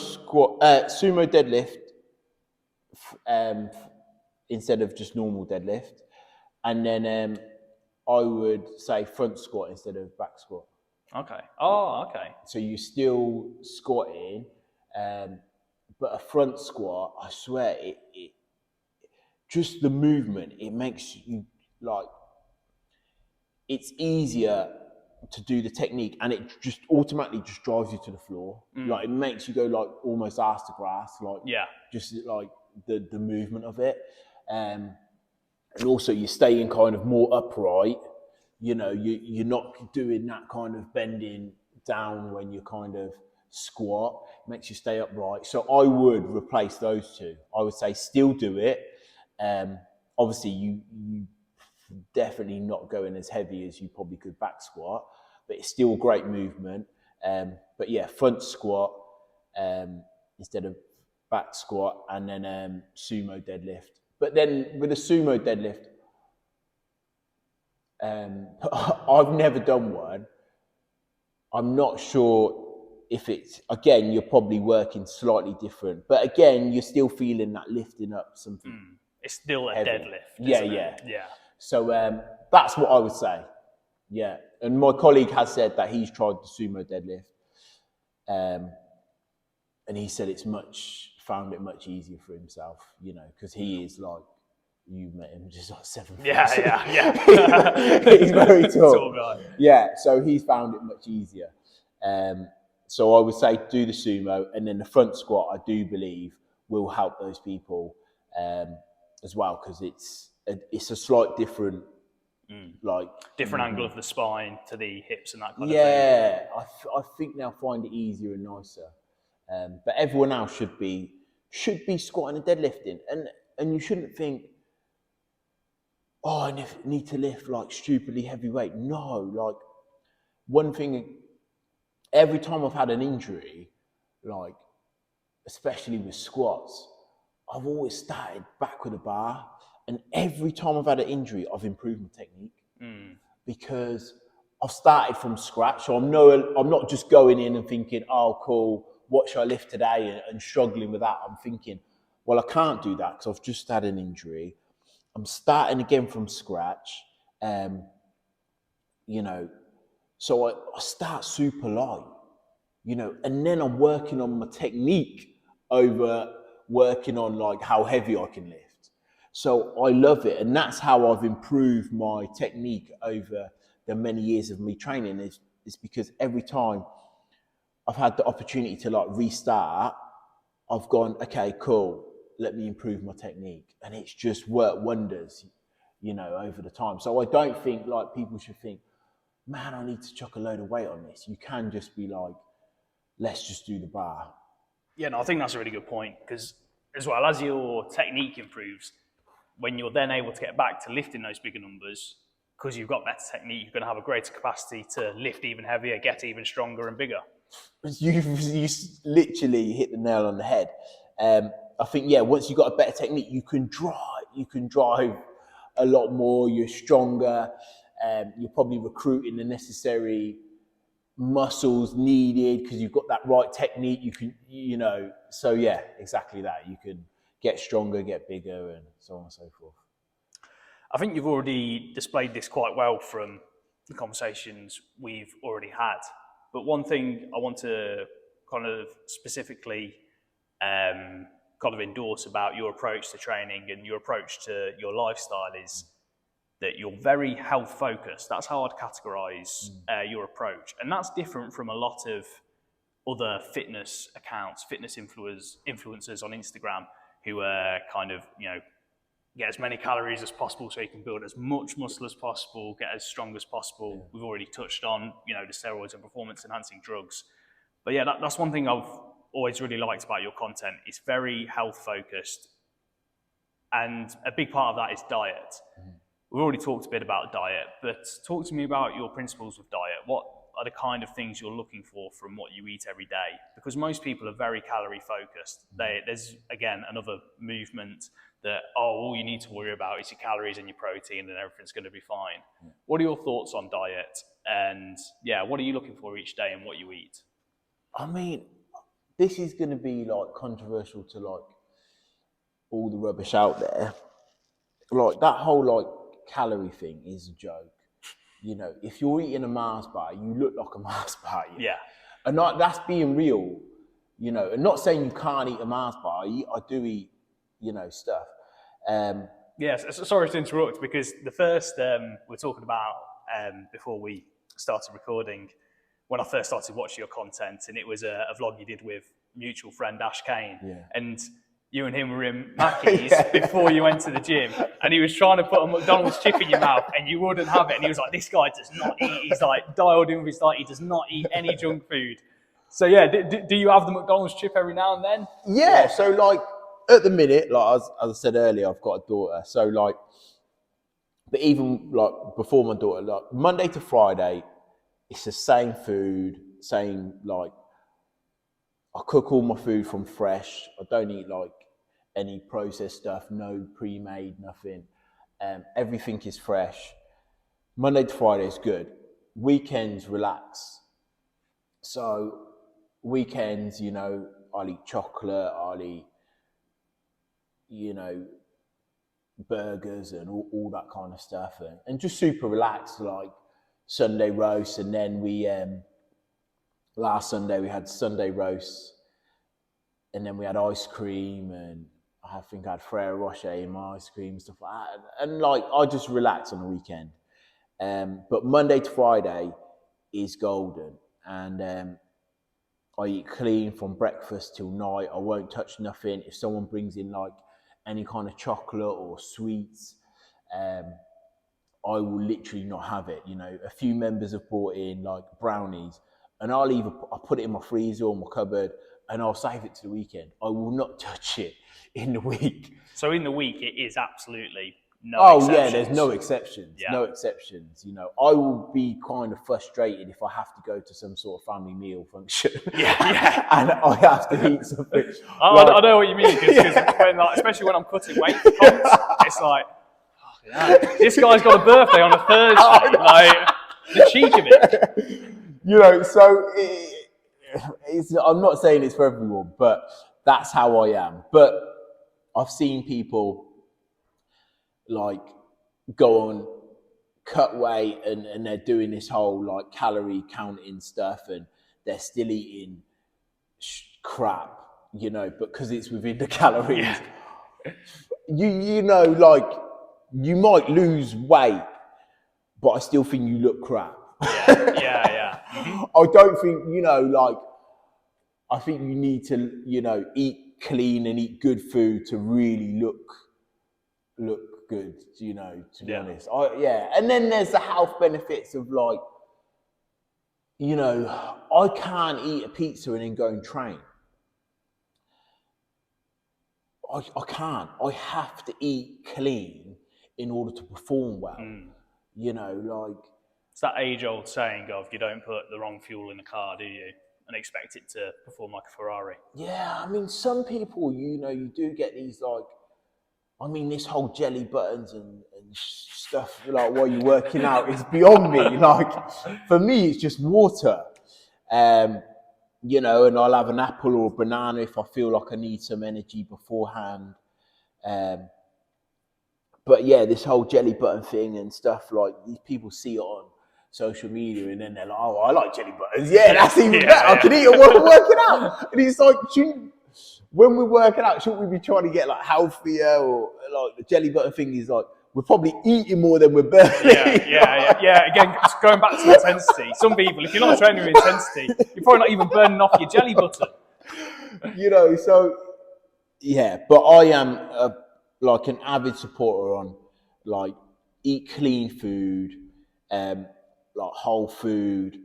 deadlift instead of just normal deadlift, and then I would say front squat instead of back squat. Okay. Oh, okay. So you're still squatting, but a front squat, I swear, it just the movement, it makes you like, it's easier to do the technique, and it just automatically just drives you to the floor. Like it makes you go like almost ass to grass, like just like the movement of it, and also you're staying kind of more upright. You know, you're not doing that kind of bending down when you kind of squat. It makes you stay upright. So I would replace those two. I would say still do it. Obviously, you definitely not going as heavy as you probably could back squat, but it's still a great movement. But yeah, front squat instead of back squat, and then sumo deadlift. But then with a sumo deadlift, I've never done one. I'm not sure if it's, again, you're probably working slightly different, but again, you're still feeling that lifting up something. It's still a heavy. Deadlift. Yeah. Yeah. So that's what I would say. Yeah. And my colleague has said that he's tried the sumo deadlift. And he said found it much easier for himself, you know, because he is like, you met him, just like 7 feet. Yeah. He's very tall. Tall guy. Yeah, so he's found it much easier. So I would say do the sumo, and then the front squat, I do believe, will help those people as well, because it's a slight different, different angle of the spine to the hips and that kind of thing. Yeah, I think they'll find it easier and nicer. But everyone else should be should be squatting and deadlifting. And you shouldn't think, oh, I need to lift like stupidly heavy weight. No, like one thing, every time I've had an injury, like especially with squats, I've always started back with a bar. And every time I've had an injury, I've improved my technique because I've started from scratch. So I'm not just going in and thinking, oh, cool, what should I lift today? And struggling with that. I'm thinking, well, I can't do that because I've just had an injury. I'm starting again from scratch. You know, so I start super light, you know, and then I'm working on my technique over working on like how heavy I can lift. So I love it. And that's how I've improved my technique over the many years of me training is because every time I've had the opportunity to like restart, I've gone, okay, cool, let me improve my technique. And it's just worked wonders, you know, over the time. So I don't think like people should think, man, I need to chuck a load of weight on this. You can just be like, let's just do the bar. Yeah, no, I think that's a really good point because as well as your technique improves, when you're then able to get back to lifting those bigger numbers, because you've got better technique, you're going to have a greater capacity to lift even heavier, get even stronger and bigger. You literally hit the nail on the head. I think, yeah, once you've got a better technique, you can drive a lot more, you're stronger, you're probably recruiting the necessary muscles needed because you've got that right technique. You can, you know, so yeah, exactly that. You can get stronger, get bigger, and so on and so forth. I think you've already displayed this quite well from the conversations we've already had. But one thing I want to kind of specifically kind of endorse about your approach to training and your approach to your lifestyle is that you're very health focused. That's how I'd categorize your approach. And that's different from a lot of other fitness accounts, fitness influencers on Instagram who are kind of, you know, get as many calories as possible so you can build as much muscle as possible, get as strong as possible. Yeah. We've already touched on, you know, the steroids and performance enhancing drugs. But yeah, that's one thing I've always really liked about your content. It's very health focused. And a big part of that is diet. We've already talked a bit about diet, but talk to me about your principles of diet. What are the kind of things you're looking for from what you eat every day? Because most people are very calorie focused. There's, again, another movement that, all you need to worry about is your calories and your protein and everything's going to be fine. What are your thoughts on diet? And yeah, what are you looking for each day and what you eat? I mean, this is going to be like controversial to like all the rubbish out there. Like that whole like calorie thing is a joke. You know, if you're eating a Mars bar, you look like a Mars bar. You know? Yeah. And that's being real, you know, and not saying you can't eat a Mars bar. I do eat, you know, stuff. Yes, sorry to interrupt because the first we're talking about before we started recording, when I first started watching your content, and it was a vlog you did with mutual friend Ash Kane. Yeah. And you and him were in Mackey's before you went to the gym, and he was trying to put a McDonald's chip in your mouth, and you wouldn't have it. And he was like, "This guy does not eat." He's like dialed in with his diet. He does not eat any junk food. So yeah, do you have the McDonald's chip every now and then? Yeah. So like at the minute, like as I said earlier, I've got a daughter. So like, but even like before my daughter, like Monday to Friday, it's the same food, same like. I cook all my food from fresh. I don't eat like any processed stuff, no pre-made, nothing. Everything is fresh. Monday to Friday is good. Weekends, relax. So weekends, you know, I'll eat chocolate, I'll eat, you know, burgers and all that kind of stuff. And just super relaxed, like Sunday roast. And then we, last Sunday we had Sunday roast, and then we had ice cream, and I think I had Ferrero Rocher in my ice cream and stuff like that. And like I just relax on the weekend. But Monday to Friday is golden, and I eat clean from breakfast till night. I won't touch nothing. If someone brings in like any kind of chocolate or sweets, I will literally not have it. You know, a few members have brought in like brownies, and I'll put it in my freezer or my cupboard, and I'll save it to the weekend. I will not touch it in the week. So in the week, it is absolutely no exceptions. Yeah, there's no exceptions. Yeah. No exceptions. You know, I will be kind of frustrated if I have to go to some sort of family meal function. Yeah. And I have to eat something. I know what you mean, because especially when I'm cutting weight for comps, it's like, this guy's got a birthday on a Thursday. Like, the cheek of it. You know, so I'm not saying it's for everyone, but that's how I am. But I've seen people like go on, cut weight, and they're doing this whole like calorie counting stuff, and they're still eating crap, you know, because it's within the calories. Yeah. You know, like, you might lose weight, but I still think you look crap. Yeah. Mm-hmm. I don't think, you know, like, I think you need to, you know, eat clean and eat good food to really look good, you know, to be honest. And then there's the health benefits of, like, you know, I can't eat a pizza and then go and train. I can't. I have to eat clean in order to perform well. You know, like, it's that age-old saying of, you don't put the wrong fuel in a car, do you? And expect it to perform like a Ferrari. Yeah, I mean, some people, you know, you do get these, like, I mean, this whole jelly buttons and stuff, like, while you're working out is beyond me. Like, for me, it's just water. You know, and I'll have an apple or a banana if I feel like I need some energy beforehand. But yeah, this whole jelly button thing and stuff, like, these people see it on social media, and then they're like, oh, I like jelly buttons. Yeah, that's even better. I can eat it while I'm working out. And it's like, when we're working out, shouldn't we be trying to get, like, healthier? Or, like, the jelly button thing is like, we're probably eating more than we're burning. Yeah. Again, going back to intensity. Some people, if you're not training with intensity, you're probably not even burning off your jelly button. You know, so, yeah. But I am, like, an avid supporter on, like, eat clean food, like whole food,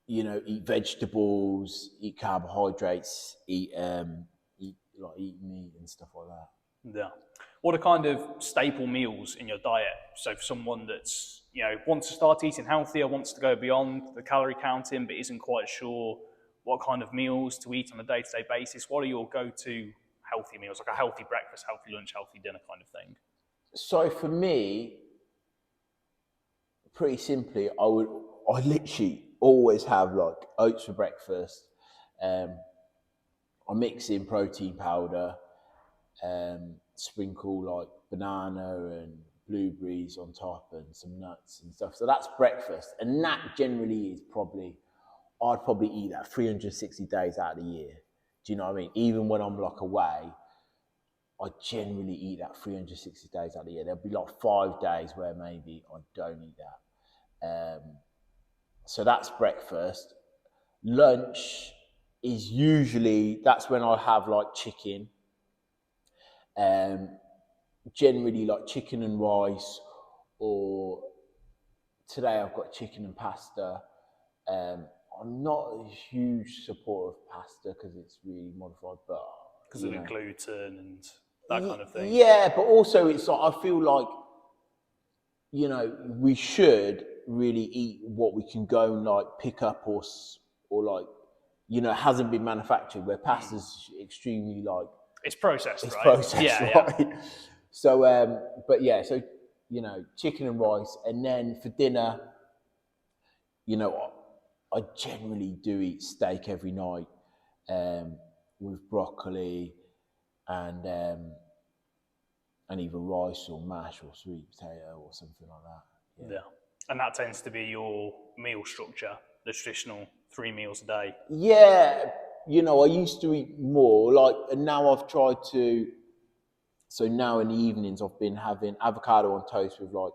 you know, eat vegetables, eat carbohydrates, eat meat and stuff like that. Yeah. What are kind of staple meals in your diet? So for someone that's, you know, wants to start eating healthier, wants to go beyond the calorie counting, but isn't quite sure what kind of meals to eat on a day-to-day basis, what are your go-to healthy meals, like a healthy breakfast, healthy lunch, healthy dinner kind of thing? So for me, pretty simply, I literally always have, like, oats for breakfast. I mix in protein powder, sprinkle, like, banana and blueberries on top and some nuts and stuff. So that's breakfast. And that generally is I'd probably eat that 360 days out of the year. Do you know what I mean? Even when I'm, like, away, I generally eat that 360 days out of the year. There'll be, like, 5 days where maybe I don't eat that. So that's breakfast. Lunch is usually, that's when I'll have, like, chicken. Generally, like, chicken and rice, or today I've got chicken and pasta. I'm not a huge supporter of pasta because it's really modified, but because of the gluten and that kind of thing. Yeah, but also it's like, I feel like, you know, we should really eat what we can go and, like, pick up or like, you know, hasn't been manufactured, where pasta's extremely, like, it's processed, right? Processed, right? Yeah. So, but yeah, so, you know, chicken and rice, and then for dinner, you know, I generally do eat steak every night, with broccoli and either rice or mash or sweet potato or something like that. Yeah. And that tends to be your meal structure, the traditional 3 meals a day. Yeah, you know, I used to eat more, like, and now I've tried to. So now in the evenings, I've been having avocado on toast with, like,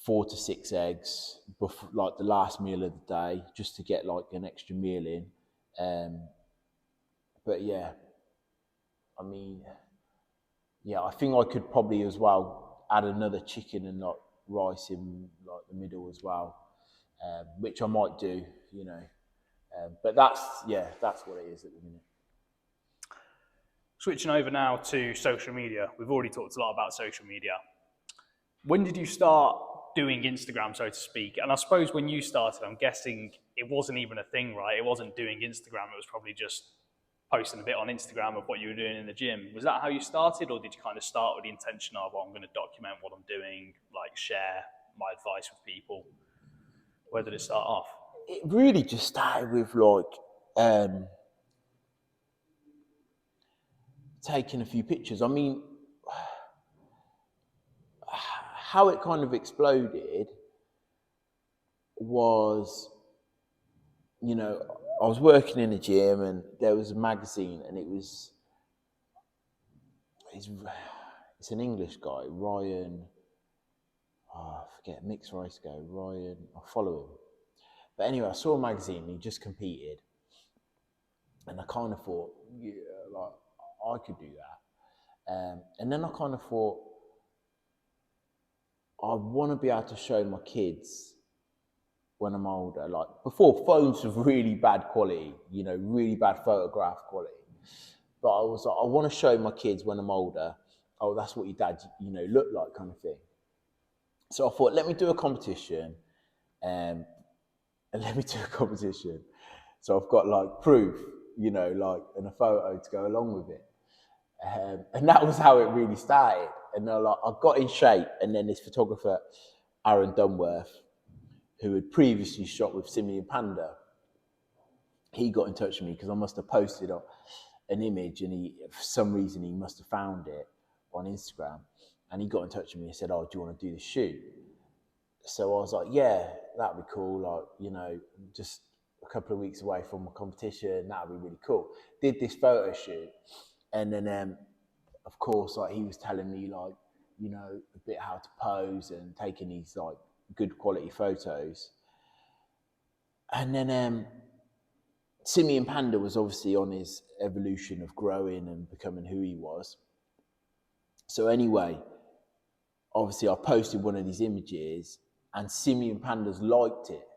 4 to 6 eggs, before, like, the last meal of the day, just to get, like, an extra meal in. But yeah, I mean, yeah, I think I could probably as well add another chicken and, like, rice in, like, the middle as well, which I might do, you know. But that's what it is at the minute. Switching over now to social media. We've already talked a lot about social media. When did you start doing Instagram, so to speak? And I suppose when you started, I'm guessing it wasn't even a thing, right? It wasn't doing Instagram. It was probably just posting a bit on Instagram of what you were doing in the gym. Was that how you started, or did you kind of start with the intention of, I'm going to document what I'm doing, like share my advice with people? Where did it start off? It really just started with taking a few pictures. I mean, how it kind of exploded was, I was working in a gym and there was a magazine, and it's an English guy, Ryan, I forget, mixed race guy, Ryan, I follow him. But anyway, I saw a magazine and he just competed. And I kind of thought, yeah, like, I could do that. And then I kind of thought, I want to be able to show my kids when I'm older. Like, before, phones were really bad quality, really bad photograph quality. But I was like, I want to show my kids when I'm older, oh, that's what your dad, looked like, kind of thing. So I thought, let me do a competition. So I've got like proof, and a photo to go along with it. And that was how it really started. And I got in shape, and then this photographer, Arran Aro, who had previously shot with Simeon Panda, he got in touch with me because I must have posted an image, and for some reason he must have found it on Instagram, and he got in touch with me and said, oh, do you want to do the shoot? So I was like, yeah, that'd be cool. Like, just a couple of weeks away from my competition, that'd be really cool. Did this photo shoot, and then, of course, like, he was telling me, like, a bit how to pose and taking these like good quality photos. And then Simeon Panda was obviously on his evolution of growing and becoming who he was. So anyway, obviously I posted one of these images, and Simeon Pandas liked it,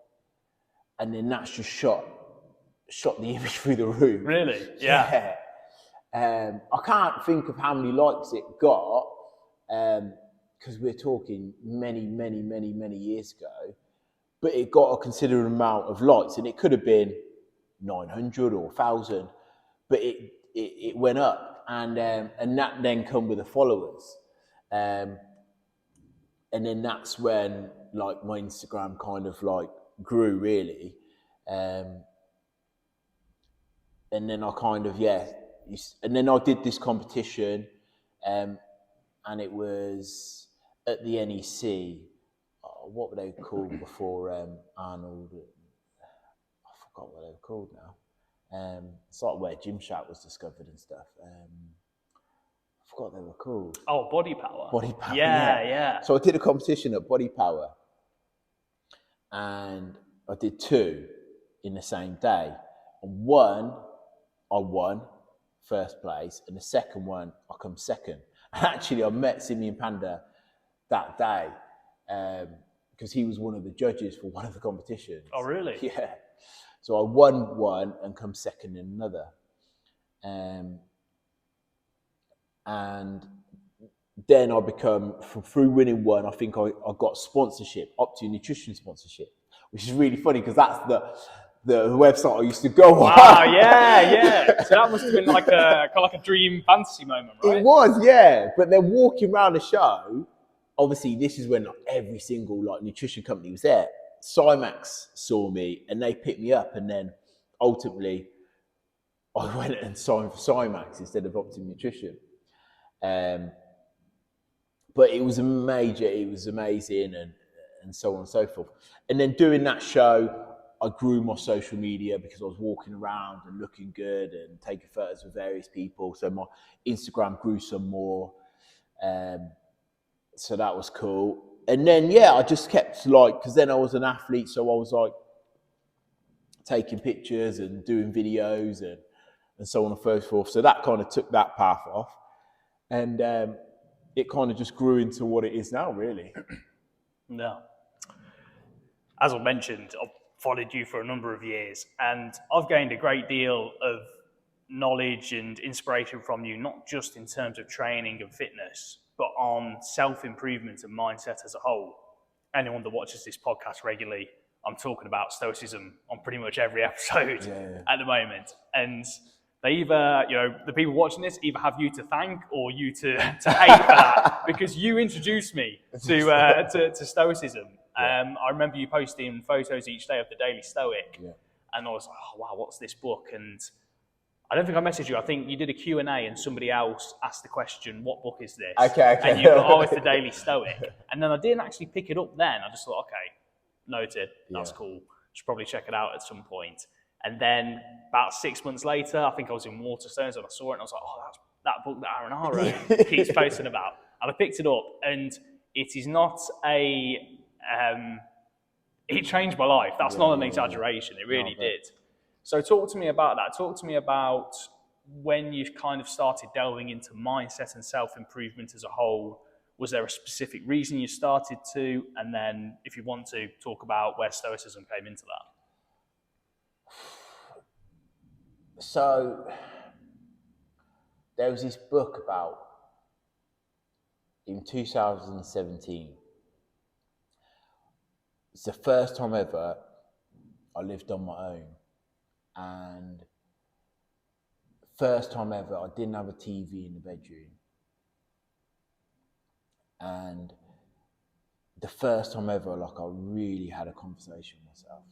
and then that's just shot the image through the roof. Really? Yeah. I can't think of how many likes it got, because we're talking many years ago, but it got a considerable amount of likes, and it could have been 900 or 1,000, but it went up, and that then come with the followers. And then that's when, like, my Instagram kind of like grew really. And then I kind of, and then I did this competition, and it was at the NEC. What were they called before Arnold? I forgot what they were called now. It's like where Gymshark was discovered and stuff. I forgot what they were called. Oh, Body Power. Body Power. Yeah. So I did a competition at Body Power, and I did 2 in the same day. And one, I won first place, and the second one, I come second. And actually, I met Simeon Panda that day, because he was one of the judges for one of the competitions. Oh, really? Yeah. So I won one and come second in another. And then I become, through winning one, I think I got sponsorship, up to nutrition sponsorship, which is really funny because that's the website I used to go on. Wow, yeah. So that must have been like a dream fantasy moment, right? It was, yeah. But then walking around the show, obviously this is when like every single like nutrition company was there. Cymax saw me and they picked me up, and then ultimately I went and signed for Cymax instead of Optimum Nutrition. But it was it was amazing, and so on and so forth. And then doing that show, I grew my social media because I was walking around and looking good and taking photos with various people. So my Instagram grew some more. So that was cool. And then, I just kept because then I was an athlete. So I was like taking pictures and doing videos and so on and so forth. So that kind of took that path off. And it kind of just grew into what it is now, really. Yeah. As I mentioned, followed you for a number of years, and I've gained a great deal of knowledge and inspiration from you, not just in terms of training and fitness, but on self-improvement and mindset as a whole. Anyone that watches this podcast regularly, I'm talking about Stoicism on pretty much every episode at the moment. And they either, the people watching this either have you to thank or you to hate for that, because you introduced me to Stoicism. I remember you posting photos each day of the Daily Stoic, and I was like, oh wow, what's this book? And I don't think I messaged you. I think you did a Q&A and somebody else asked the question, what book is this? Okay. And you got, oh, it's the Daily Stoic. And then I didn't actually pick it up then. I just thought, okay, noted, that's cool. Should probably check it out at some point. And then about 6 months later, I think I was in Waterstones and I saw it and I was like, oh, that's that book that Arran Aro keeps posting about. And I picked it up, and it is not a... it changed my life. That's not an exaggeration. It really did. So talk to me about that. Talk to me about when you kind of started delving into mindset and self-improvement as a whole. Was there a specific reason you started to? And then if you want to, talk about where Stoicism came into that. So there was this book about, in 2017, it's the first time ever I lived on my own. And first time ever, I didn't have a TV in the bedroom. And the first time ever, like, I really had a conversation with myself.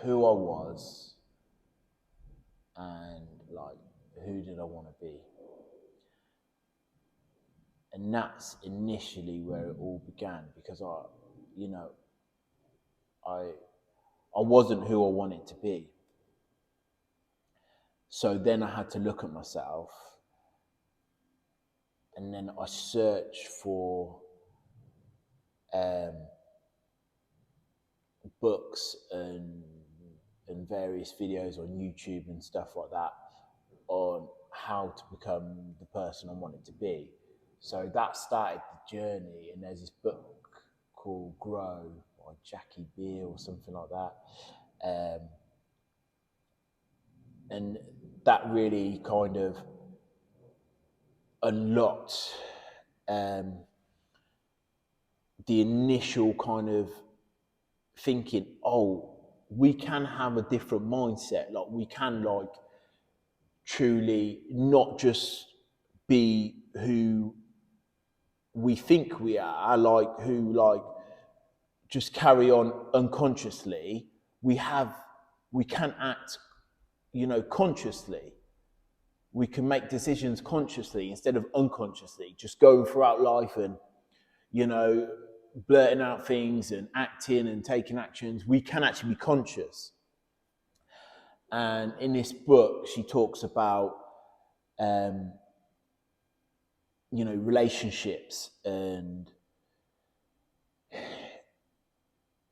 Who I was, and like, who did I want to be? And that's initially where it all began, because I wasn't who I wanted to be. So then I had to look at myself, and then I searched for books and various videos on YouTube and stuff like that on how to become the person I wanted to be. So that started the journey, and there's this book called Grow by Jackie Beer or something like that. And that really kind of unlocked the initial kind of thinking, oh, we can have a different mindset. Like, we can, like, truly not just be who we think we are, like, who, like, just carry on unconsciously. We can act, consciously. We can make decisions consciously instead of unconsciously, just going throughout life and, blurting out things and acting and taking actions. We can actually be conscious. And in this book, she talks about, relationships, and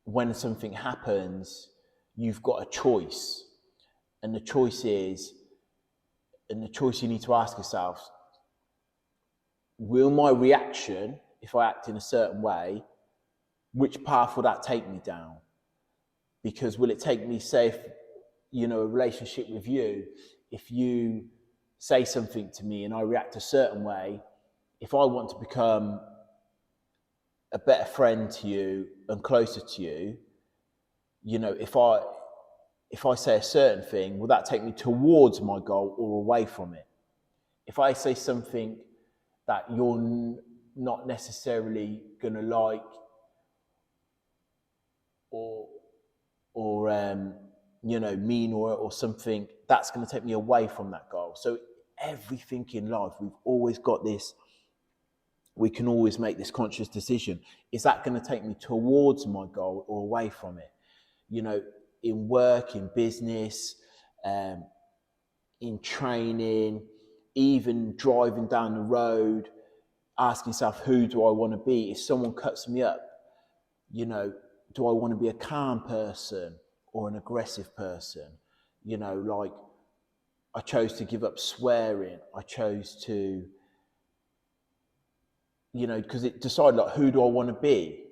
when something happens, you've got a choice. And the choice you need to ask yourself, will my reaction, if I act in a certain way, which path will that take me down? Because will it take me, say, if, a relationship with you, if you say something to me and I react a certain way, if I want to become a better friend to you and closer to you, if I say a certain thing, will that take me towards my goal or away from it? If I say something that you're not necessarily going to like, or mean, or something, that's going to take me away from that goal. So everything in life, we've always got this, we can always make this conscious decision. Is that going to take me towards my goal or away from it? In work, in business, in training, even driving down the road, asking yourself, who do I want to be? If someone cuts me up, do I want to be a calm person or an aggressive person? Like, I chose to give up swearing. I chose to, because it decided, like, who do I want to be?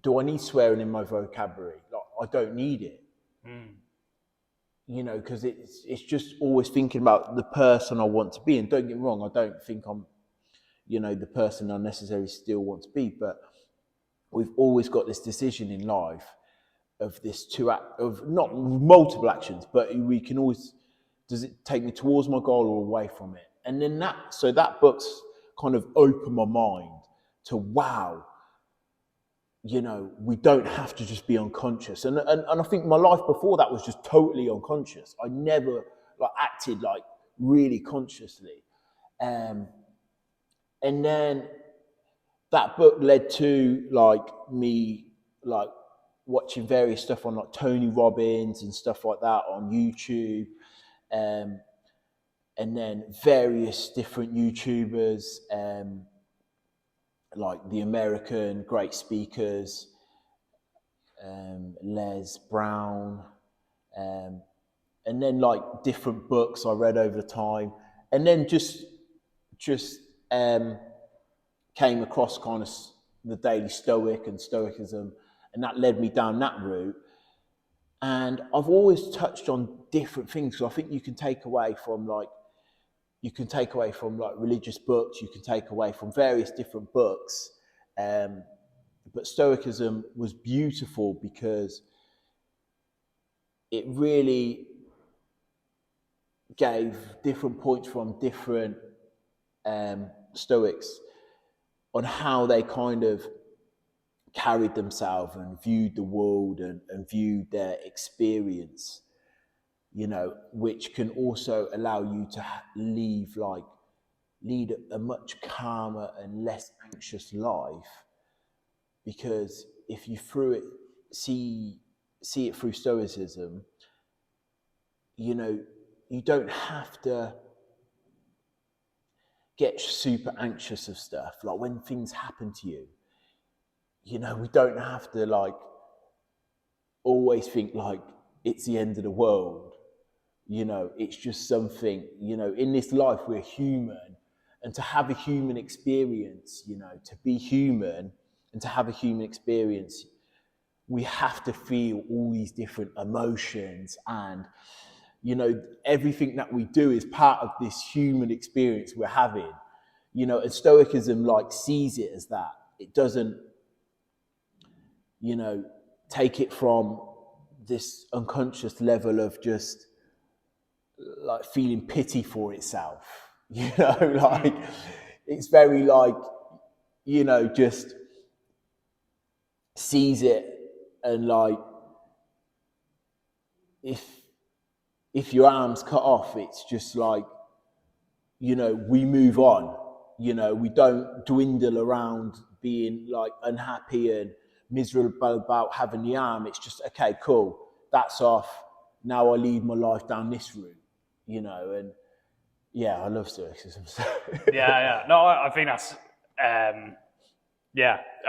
do I need swearing in my vocabulary? Like, I don't need it. You know, because it's just always thinking about the person I want to be. And don't get me wrong, I don't think I'm, you know, the person I necessarily still want to be. But we've always got this decision in life of of not multiple actions, but we can always, does it take me towards my goal or away from it? And then that book's kind of opened my mind to, wow, you know, we don't have to just be unconscious. And I think my life before that was just totally unconscious. I never like acted like really consciously. And then that book led to like me like watching various stuff on like Tony Robbins and stuff like that on YouTube. And then various different YouTubers, like the American great speakers, Les Brown, and then like different books I read over the time, and then just came across kind of the Daily Stoic and Stoicism, and that led me down that route. And I've always touched on different things, so I think you can take away from like religious books, you can take away from various different books. But Stoicism was beautiful because it really gave different points from different Stoics on how they kind of carried themselves and viewed the world and viewed their experience, you know, which can also allow you to lead a much calmer and less anxious life. Because if you see it through Stoicism, you know, you don't have to get super anxious of stuff. Like when things happen to you, you know, we don't have to like always think like it's the end of the world. You know, it's just something, you know, in this life we're human, and to have a human experience, you know, to be human and to have a human experience, we have to feel all these different emotions, and, you know, everything that we do is part of this human experience we're having, you know, and Stoicism like sees it as that. It doesn't, you know, take it from this unconscious level of just like feeling pity for itself, you know, like it's very like, you know, just sees it, and like if your arm's cut off, it's just like, you know, we move on, you know, we don't dwindle around being like unhappy and miserable about having the arm. It's just, okay, cool, that's off, now I lead my life down this route, you know. And yeah, I love Stoicism. Yeah. No, I think that's, I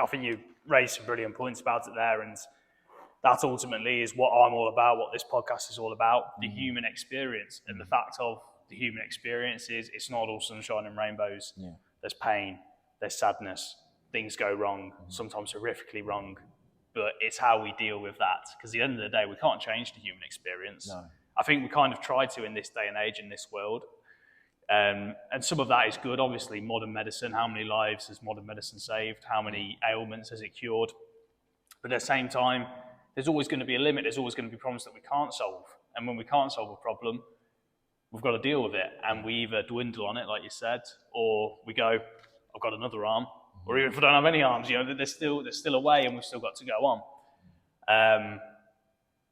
think you raised some brilliant points about it there, and that ultimately is what I'm all about, what this podcast is all about, the human experience. And the fact of the human experience is it's not all sunshine and rainbows. Yeah. There's pain, there's sadness, things go wrong, sometimes horrifically wrong, but it's how we deal with that. Because at the end of the day, we can't change the human experience. No. I think we kind of try to in this day and age, in this world. And some of that is good. Obviously, modern medicine, how many lives has modern medicine saved? How many ailments has it cured? But at the same time, there's always going to be a limit. There's always going to be problems that we can't solve. And when we can't solve a problem, we've got to deal with it. And we either dwindle on it, like you said, or we go, I've got another arm. Or even if I don't have any arms, you know, there's still a way, and we've still got to go on.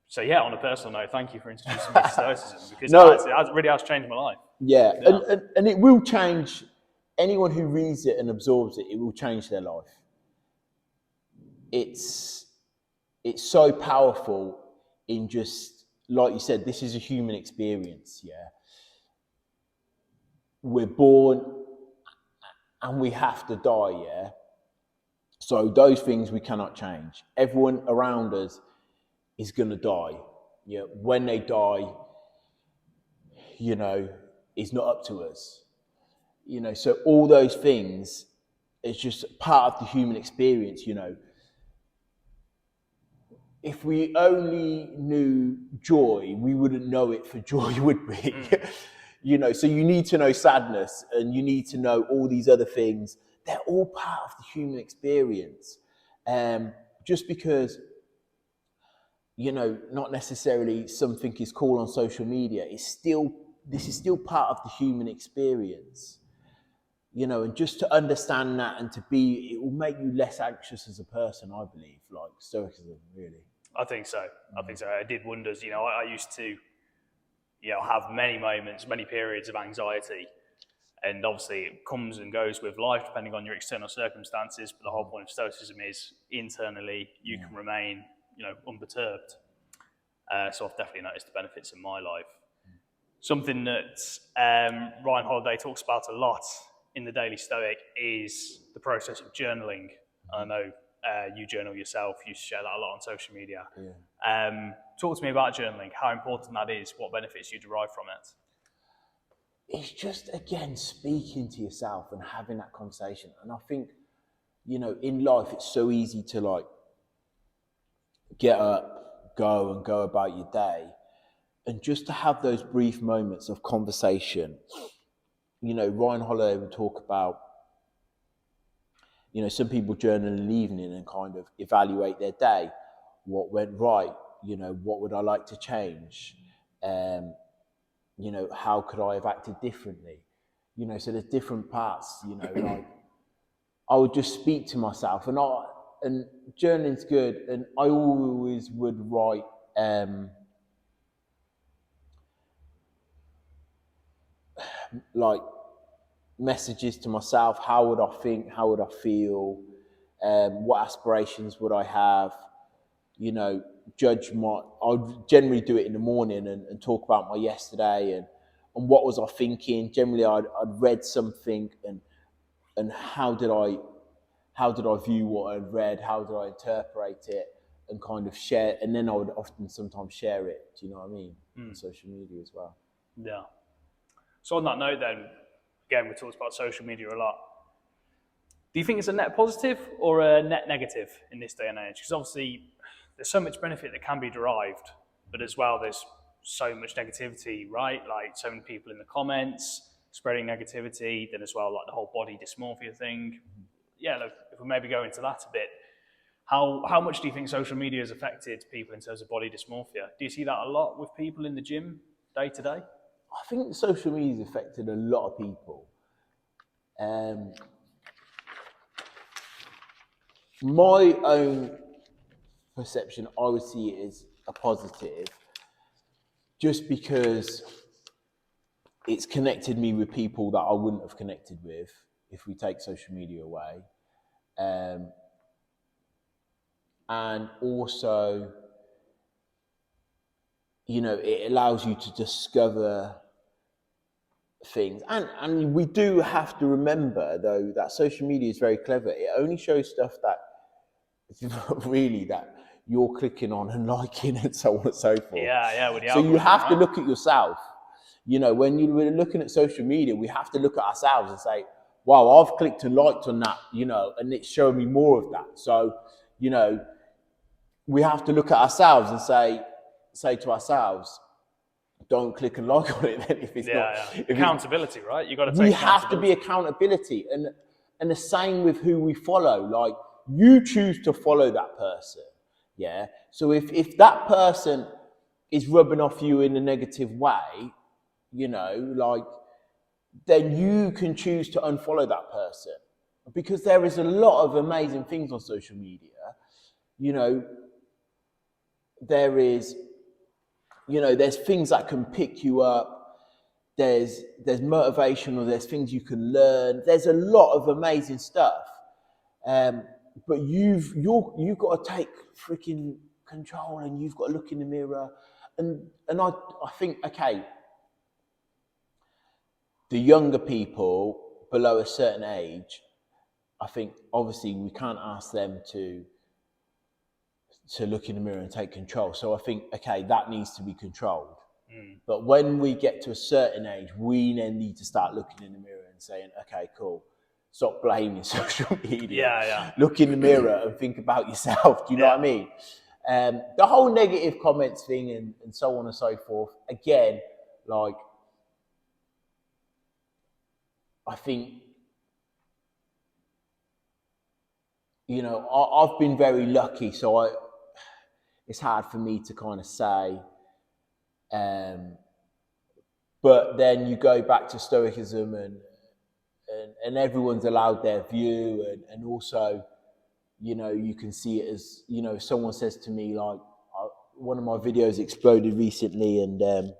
So yeah, on a personal note, thank you for introducing me to Stoicism, because it really has changed my life. Yeah. And it will change anyone who reads it and absorbs it. It will change their life. It's so powerful in just, like you said, this is a human experience, yeah. We're born and we have to die, yeah. So those things we cannot change. Everyone around us is going to die. Yeah. When they die, you know, it's not up to us. You know, so all those things is just part of the human experience, you know. if we only knew joy, we wouldn't know it for joy, would we? You know, so you need to know sadness, and you need to know all these other things. They're all part of the human experience. Just because, you know, not necessarily something is cool on social media, this is still part of the human experience. You know, and just to understand that and it will make you less anxious as a person, I believe, like Stoicism, really. I think so. It did wonders. You know, I used to, you know, have many moments, many periods of anxiety. And obviously it comes and goes with life depending on your external circumstances. But the whole point of Stoicism is internally you can remain, you know, unperturbed. So I've definitely noticed the benefits in my life. Something that Ryan Holiday talks about a lot in the Daily Stoic is the process of journaling. I know you journal yourself, you share that a lot on social media. Talk to me about journaling, how important that is, what benefits you derive from it. It's just, again, speaking to yourself and having that conversation. And I think, you know, in life, it's so easy to like get up, go about your day. And just to have those brief moments of conversation. You know, Ryan Holiday would talk about, you know, some people journal in the evening and kind of evaluate their day. What went right? You know, what would I like to change? You know, how could I have acted differently? You know, so there's different parts, you know, like I would just speak to myself, and journaling's good. And I always would write, like messages to myself. How would I think? How would I feel? What aspirations would I have? You know, I'd generally do it in the morning and talk about my yesterday and what was I thinking. Generally, I'd read something and how did I view what I'd read? How did I interpret it? And kind of share. And then I would sometimes share it. Do you know what I mean? On social media as well. Yeah. So on that note, then, again, we talked about social media a lot. Do you think it's a net positive or a net negative in this day and age? Because obviously there's so much benefit that can be derived, but as well there's so much negativity, right? Like so many people in the comments spreading negativity, then as well like the whole body dysmorphia thing. Yeah, look, if we maybe go into that a bit, how much do you think social media has affected people in terms of body dysmorphia? Do you see that a lot with people in the gym day to day? I think social media has affected a lot of people. My own perception, I would see it as a positive, just because it's connected me with people that I wouldn't have connected with if we take social media away. And also, you know, it allows you to discover things. And we do have to remember, though, that social media is very clever. It only shows stuff that it's not really that you're clicking on and liking and so on and so forth. Yeah. So you have to look at yourself. You know, when we're looking at social media, we have to look at ourselves and say, wow, I've clicked and liked on that, you know, and it's showing me more of that. So, you know, we have to look at ourselves and say to ourselves, don't click and like on it then if it's not. If accountability, right? You got to take we have to be accountability. And the same with who we follow. Like, you choose to follow that person. Yeah. So if that person is rubbing off you in a negative way, you know, like, then you can choose to unfollow that person, because there is a lot of amazing things on social media. You know, there's things that can pick you up. There's motivational, there's things you can learn. There's a lot of amazing stuff. But you've got to take freaking control, and you've got to look in the mirror. And I think, okay, the younger people below a certain age, I think obviously we can't ask them to look in the mirror and take control. So I think, okay, that needs to be controlled. But when we get to a certain age, we then need to start looking in the mirror and saying, okay, cool, stop blaming social media. Yeah. Look in the mirror and think about yourself. Do you know what I mean? The whole negative comments thing and so on and so forth. Again, like, I think, you know, I've been very lucky, so it's hard for me to kind of say. But then you go back to Stoicism and everyone's allowed their view, and also, you know, you can see it as, you know, if someone says to me, like, one of my videos exploded recently, and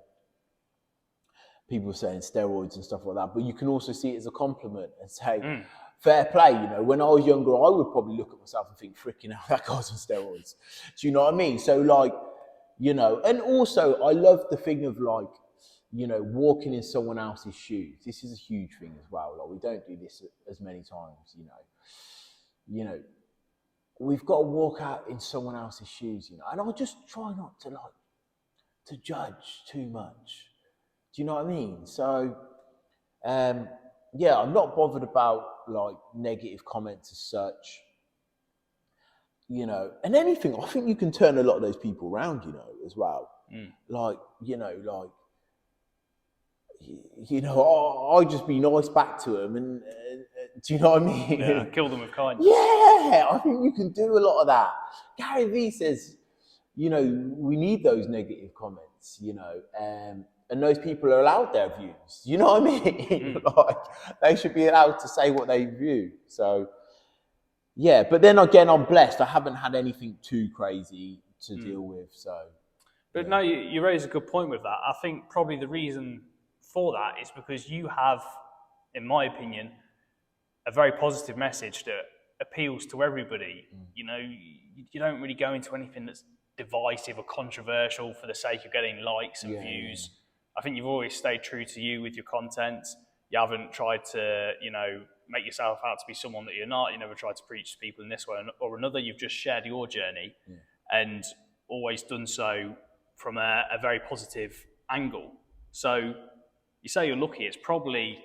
people were saying steroids and stuff like that, but you can also see it as a compliment and say, fair play. You know, when I was younger, I would probably look at myself and think, freaking hell, that guy's on steroids. Do you know what I mean? So, like, you know, and also I love the thing of, like, you know, walking in someone else's shoes. This is a huge thing as well. Like, we don't do this as many times, you know, we've got to walk out in someone else's shoes, you know, and I'll just try not to, like, to judge too much. Do you know what I mean? So, yeah, I'm not bothered about, like, negative comments as such, you know, and anything. I think you can turn a lot of those people around, you know, as well. Like, you know, like, you know, I just be nice back to them, and do you know what I mean? Yeah, kill them with kindness. Yeah, I think you can do a lot of that. Gary Vee says, you know, we need those negative comments, you know, and those people are allowed their views. You know what I mean? Like, they should be allowed to say what they view. So, yeah, but then again, I'm blessed. I haven't had anything too crazy to deal with. So, but yeah. No, you raise a good point with that. I think probably the reason for that is because you have, in my opinion, a very positive message that appeals to everybody. You know, you don't really go into anything that's divisive or controversial for the sake of getting likes and views. I think you've always stayed true to you with your content. You haven't tried to, you know, make yourself out to be someone that you're not. You never tried to preach to people in this way or another. You've just shared your journey and always done so from a very positive angle. So you say you're lucky. It's probably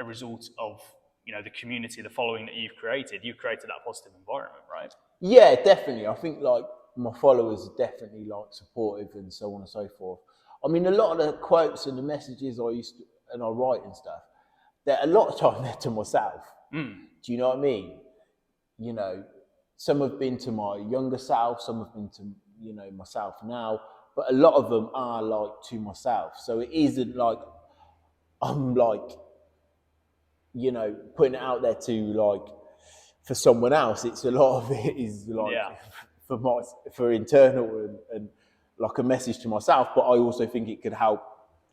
a result of, you know, the community, the following that you've created. You've created that positive environment, right? Yeah, definitely. I think, like, my followers are definitely, like, supportive and so on and so forth. I mean, a lot of the quotes and the messages I write and stuff, that a lot of time they're to myself. Do you know what I mean? You know, some have been to my younger self, some have been to, you know, myself now, but a lot of them are, like, to myself. So it isn't like I'm, like, you know, putting it out there to, like, for someone else. It's a lot of it is, like, for internal and like a message to myself, but I also think it could help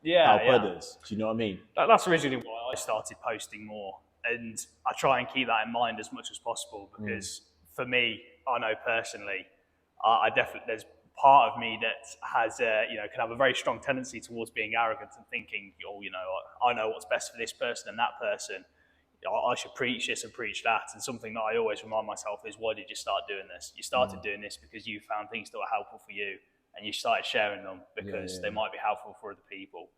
others. Do you know what I mean? That's originally why I started posting more, and I try and keep that in mind as much as possible, because for me, I know personally, I definitely, there's part of me that has, you know, can have a very strong tendency towards being arrogant and thinking, oh, you know, I know what's best for this person and that person. I should preach this and preach that. And something that I always remind myself is, why did you start doing this? You started doing this because you found things that were helpful for you, and you started sharing them because they might be helpful for other people.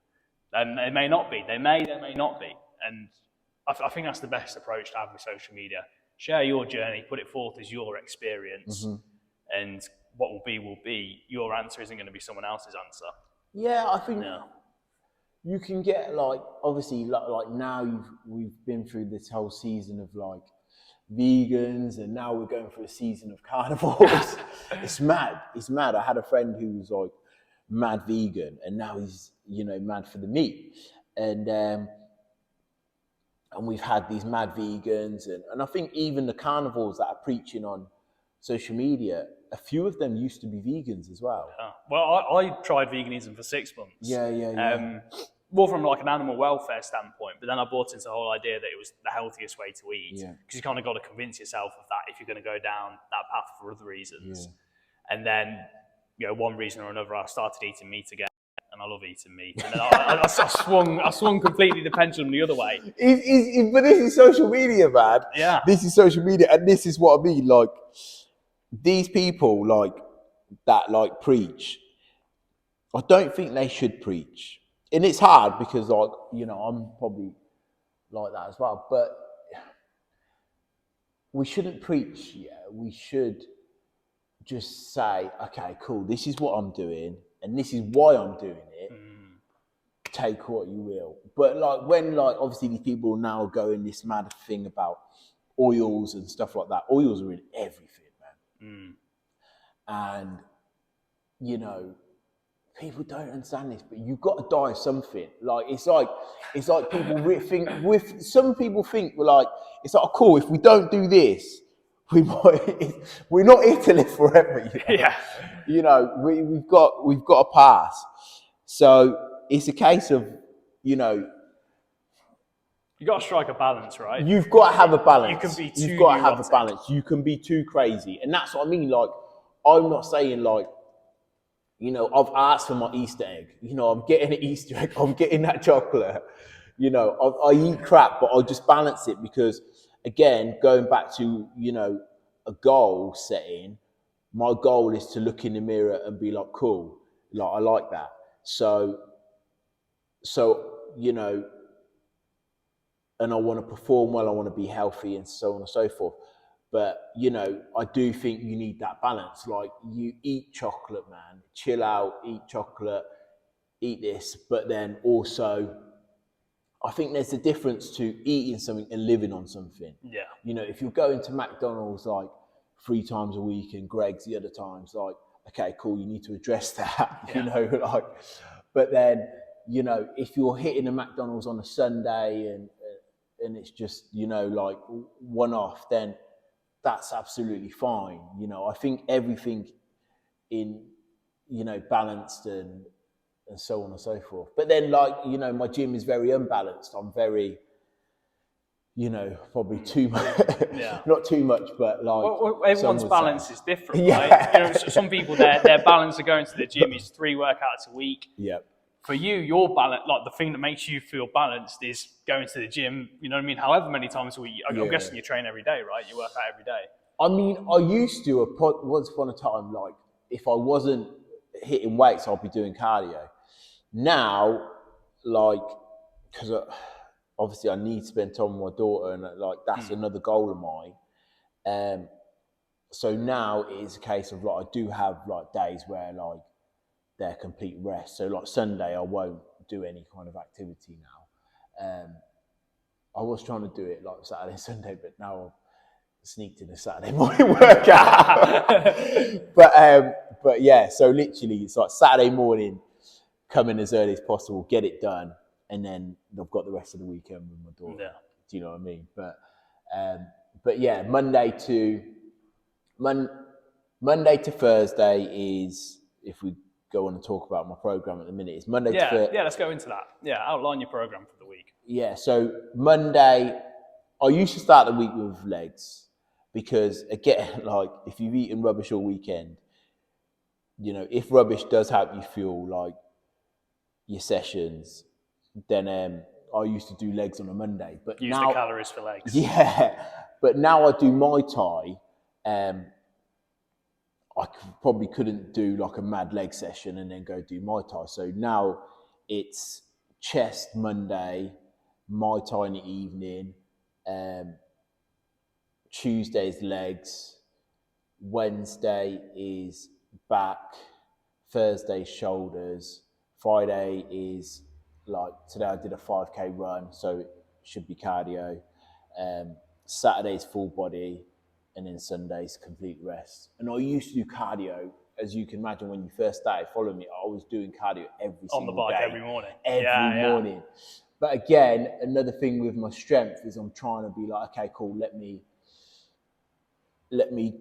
And they may not be. They may not be. And I think that's the best approach to have with social media. Share your journey, put it forth as your experience, and what will be. Your answer isn't going to be someone else's answer. Yeah, I think you can get, like, obviously, like now we've been through this whole season of, like, vegans, and now we're going through a season of carnivores. It's mad. I had a friend who was, like, mad vegan, and now he's, you know, mad for the meat. And we've had these mad vegans, and I think even the carnivores that are preaching on social media, a few of them used to be vegans as well. Well, I tried veganism for 6 months. Yeah. More from, like, an animal welfare standpoint, but then I bought into the whole idea that it was the healthiest way to eat, because you kind of got to convince yourself of that if you're going to go down that path for other reasons. And then, you know, one reason or another, I started eating meat again, and I love eating meat. And then I swung completely the pendulum the other way. But this is social media, man. Yeah. This is social media, and this is what I mean. Like, these people, like, that, like, preach, I don't think they should preach. And it's hard because, like, you know, I'm probably like that as well. But we shouldn't preach. Yeah, we should just say, okay, cool, this is what I'm doing and this is why I'm doing it. Take what you will. But like when like obviously these people now go in this mad thing about oils and stuff like that. Oils are in everything, man. And you know, people don't understand this, but you've got to die of something. Like it's like people think with some people think we're like it's like, oh, cool, if we don't do this, we're not here to live forever. You know? Yeah. You know, we've got to pass. So it's a case of, you know, you got to strike a balance, right? You've got to have a balance. You can be too You've got to have neurotic. a balance. You can be too crazy, and that's what I mean. Like, I'm not saying like, you know, I've asked for my Easter egg. You know, I'm getting an Easter egg. I'm getting that chocolate. You know, I eat crap, but I just balance it because, again, going back to, you know, a goal setting, my goal is to look in the mirror and be like, cool, like I like that. So you know, and I want to perform well, I want to be healthy and so on and so forth. But, you know, I do think you need that balance. Like, you eat chocolate, man, chill out, eat chocolate, eat this. But then also, I think there's a difference to eating something and living on something. Yeah. You know, if you're going to McDonald's like 3 times a week and Greg's the other times, like, okay, cool, you need to address that, you know, like, but then, you know, if you're hitting a McDonald's on a Sunday and it's just, you know, like one off, then that's absolutely fine. You know, I think everything in, you know, balanced and so on and so forth. But then, like, you know, my gym is very unbalanced. I'm very, you know, probably too much, not too much, but like. Well, everyone's balance is different, Yeah. right? You know, some people, their balance of going to the gym is 3 workouts a week. Yeah. For you, your balance, like the thing that makes you feel balanced is going to the gym, you know what I mean? However many times a week. I'm guessing you train every day, right? You work out every day. I mean, I used to, once upon a time, like, if I wasn't hitting weights, I'd be doing cardio. Now, like, because obviously I need to spend time with my daughter, and like that's another goal of mine. So now it is a case of like I do have like days where like they're complete rest. So like Sunday I won't do any kind of activity now. I was trying to do it like Saturday and Sunday, but now I've sneaked in a Saturday morning workout. But yeah, so literally it's like Saturday morning, come in as early as possible, get it done, and then I've got the rest of the weekend with my daughter. Yeah. Do you know what I mean? But yeah, Monday to Thursday is, if we go on and talk about my program at the minute, it's Monday to Thursday. Yeah, let's go into that. Yeah, outline your program for the week. Yeah, so Monday, I used to start the week with legs because, again, like if you've eaten rubbish all weekend, you know, if rubbish does help you fuel like your sessions, then I used to do legs on a Monday. But use now, the calories for legs. Yeah, but now I do Muay Thai. I probably couldn't do like a mad leg session and then go do Muay Thai. So now it's chest Monday, Muay Thai in the evening, Tuesday's legs, Wednesday is back, Thursday shoulders, Friday is like, today I did a 5K run, so it should be cardio, Saturday's full body, and then Sunday's complete rest. And I used to do cardio, as you can imagine, when you first started following me, I was doing cardio every single day. On the bike every morning. Every morning. But again, another thing with my strength is I'm trying to be like, okay, cool, let me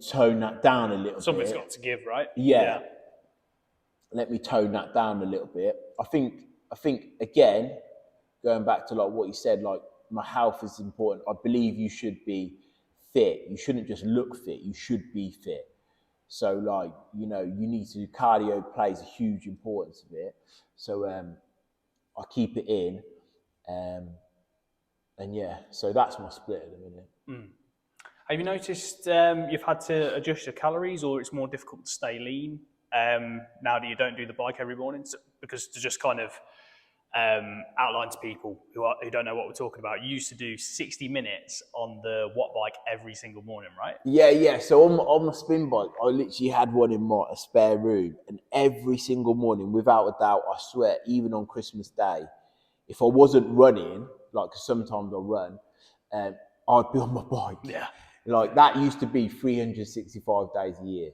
tone that down a little bit. Something's got to give, right? Yeah. Let me tone that down a little bit. I think again, going back to like what you said, like my health is important. I believe you should be fit. You shouldn't just look fit. You should be fit. So like, you know, you need to, cardio plays a huge importance of it. So I keep it in. And yeah, so that's my split at the minute. Have you noticed you've had to adjust your calories, or it's more difficult to stay lean now that you don't do the bike every morning? So, because to just kind of outline to people who don't know what we're talking about. You used to do 60 minutes on the watt bike every single morning, right? Yeah. So on my spin bike, I literally had one in my spare room, and every single morning, without a doubt, I swear, even on Christmas Day, if I wasn't running, like 'cause sometimes I run, I'd be on my bike. Yeah. Like that used to be 365 days a year.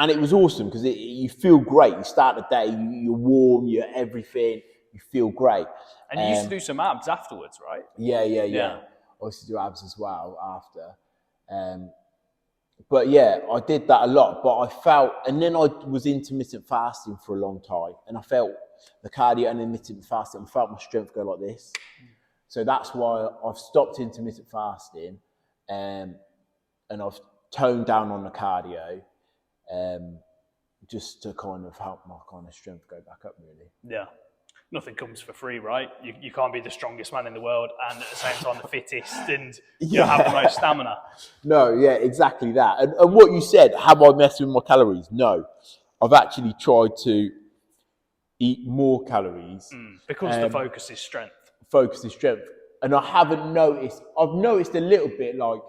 And it was awesome because you feel great. You start the day, you're warm, you're everything, you feel great. And you used to do some abs afterwards, right? Yeah. I used to do abs as well after. But yeah, I did that a lot. But I felt, and then I was intermittent fasting for a long time, and I felt the cardio and intermittent fasting, I felt my strength go like this. So that's why I've stopped intermittent fasting, and I've toned down on the cardio. Just to kind of help my kind of strength go back up, really. Yeah. Nothing comes for free, right? You can't be the strongest man in the world and at the same time the fittest and you have the most stamina. No, yeah, exactly that. And what you said, have I messed with my calories? No. I've actually tried to eat more calories. Because the focus is strength. Focus is strength. And I haven't noticed, I've noticed a little bit like,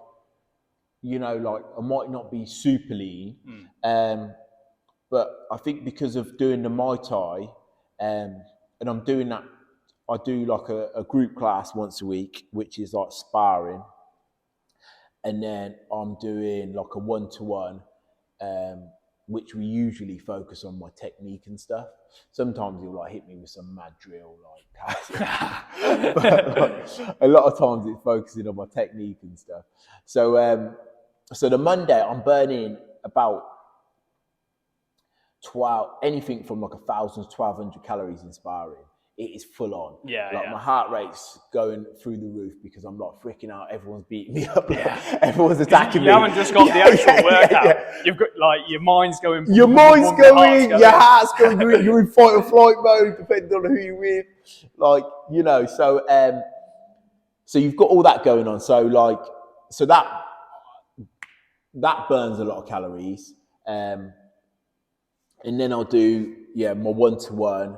like I might not be super lean, but I think because of doing the Muay Thai, and I'm doing that, I do like a group class once a week, which is like sparring, and then I'm doing like a one-to-one, which we usually focus on my technique and stuff. Sometimes he'll like hit me with some mad drill, but like, a lot of times it's focusing on my technique and stuff. So the Monday I'm burning about anything from like 1,000 to 1,200 calories in sparring. It is full on. My heart rate's going through the roof because I'm like freaking out. Everyone's beating me up. Everyone's attacking me. You haven't just got the actual workout. You've got like your mind's going. Your mind's going. Your heart's going. You're in fight or flight mode, depending on who you're with. So you've got all that going on. So that burns a lot of calories. And then I'll do my one-to-one,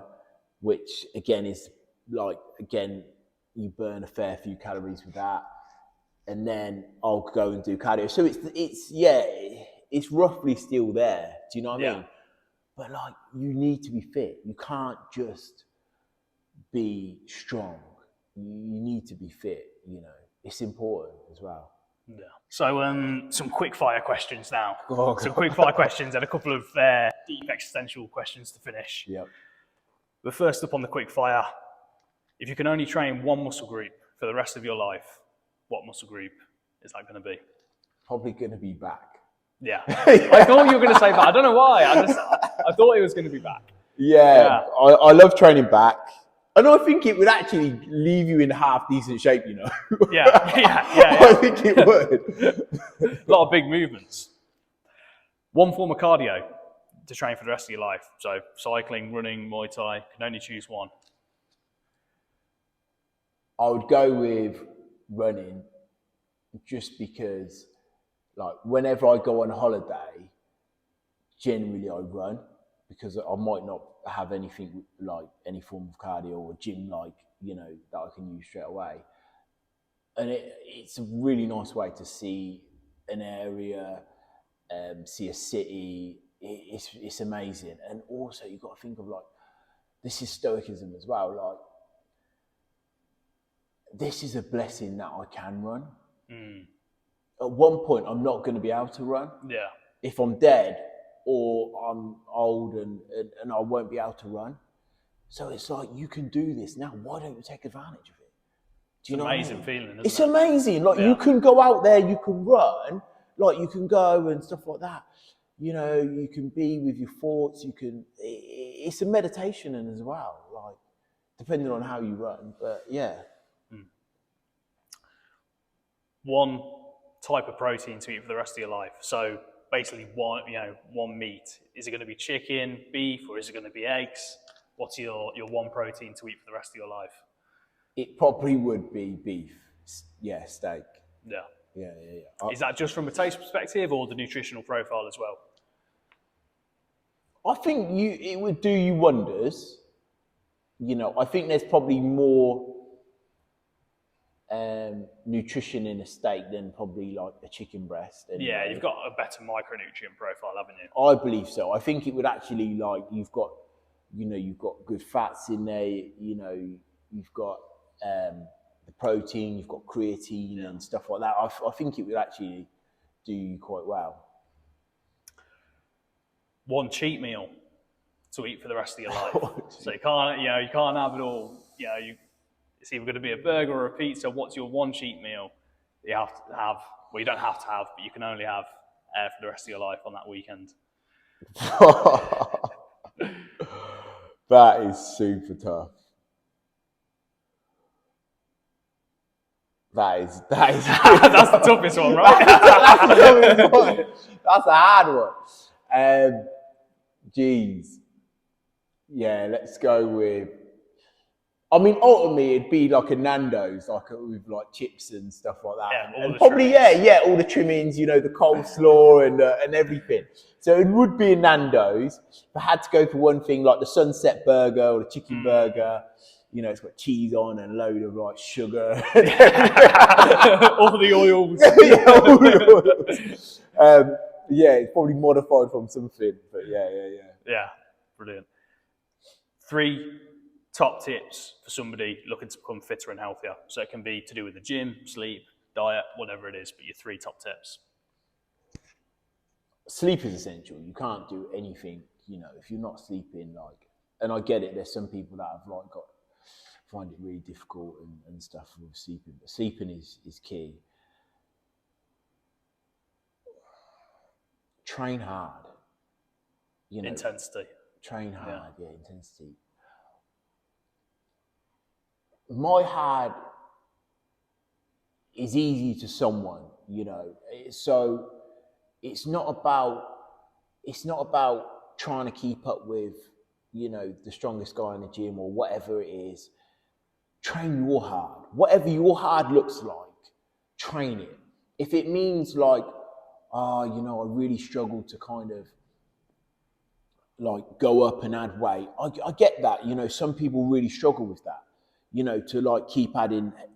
which again is you burn a fair few calories with that, and then I'll go and do cardio. So it's roughly still there. Do you know what I mean? But like you need to be fit. You can't just be strong. You need to be fit. It's important as well. Yeah. So some quick fire questions now. Some quick fire questions and a couple of deep existential questions to finish. Yep. But first up on the quick fire, if you can only train one muscle group for the rest of your life, what muscle group is that going to be? Probably going to be back. Yeah. I thought you were going to say back. I don't know why. I thought it was going to be back. Yeah. I love training back. And I think it would actually leave you in half decent shape, Yeah. I think it would. A lot of big movements. One form of cardio to train for the rest of your life. So cycling, running, Muay Thai, can only choose one. I would go with running just because, like, whenever I go on holiday, generally I run because I might not have anything like any form of cardio or gym that I can use straight away. And it's a really nice way to see an area, see a city. It's amazing. And also you've got to think of this is Stoicism as well. Like, this is a blessing that I can run. At one point, I'm not going to be able to run. Yeah. If I'm dead or I'm old and I won't be able to run. So it's like, you can do this now. Why don't you take advantage of it? Do you know amazing what I mean? feeling, isn't it's it? amazing. You can go out there, you can run, you can go and stuff like that. You can be with your thoughts. It's a meditation as well, depending on how you run. But yeah. One type of protein to eat for the rest of your life. So basically one meat. Is it going to be chicken, beef, or is it going to be eggs? What's your one protein to eat for the rest of your life? It probably would be beef. Yeah, steak. Yeah. Yeah. Is that just from a taste perspective or the nutritional profile as well? I think it would do you wonders. you know, I think there's probably more nutrition in a steak than probably like a chicken breast. Anyway. Yeah, you've got a better micronutrient profile, haven't you? I believe so. I think it would actually, like, you've got good fats in there, you know, you've got the protein, you've got creatine and stuff like that. I think it would actually do you quite well. One cheat meal to eat for the rest of your life. So you can't have it all. You know, it's either going to be a burger or a pizza. What's your one cheat meal that you have to have? Well, you don't have to have, but you can only have for the rest of your life on that weekend. That is super tough. That is that's the toughest one, right? that's the toughest one. That's a hard one. Geez. Yeah, let's go with. I mean, ultimately, it'd be like a Nando's, like with like chips and stuff like that, Yeah, and probably trimmings. All the trimmings, you know, the coleslaw and everything. So it would be a Nando's. If I had to go for one thing, like the sunset burger or the chicken burger, you know, it's got cheese on and a load of like sugar, all the oils. All the oils. Yeah, it's probably modified from something, but yeah. Yeah, brilliant. 3 top tips for somebody looking to become fitter and healthier. So it can be to do with the gym, sleep, diet, whatever it is, but your 3 top tips. Sleep is essential. You can't do anything, you know, if you're not sleeping, like, and I get it, there's some people that have like find it really difficult and stuff with sleeping, but sleeping is key. Train hard. You know, intensity. Train hard, yeah intensity. My hard is easy to someone, you know. So it's not about trying to keep up with, you know, the strongest guy in the gym or whatever it is. Train your hard. Whatever your hard looks like, train it. If it means like, you know, I really struggle to kind of like go up and add weight. I get that, you know, some people really struggle with that. You know, to like keep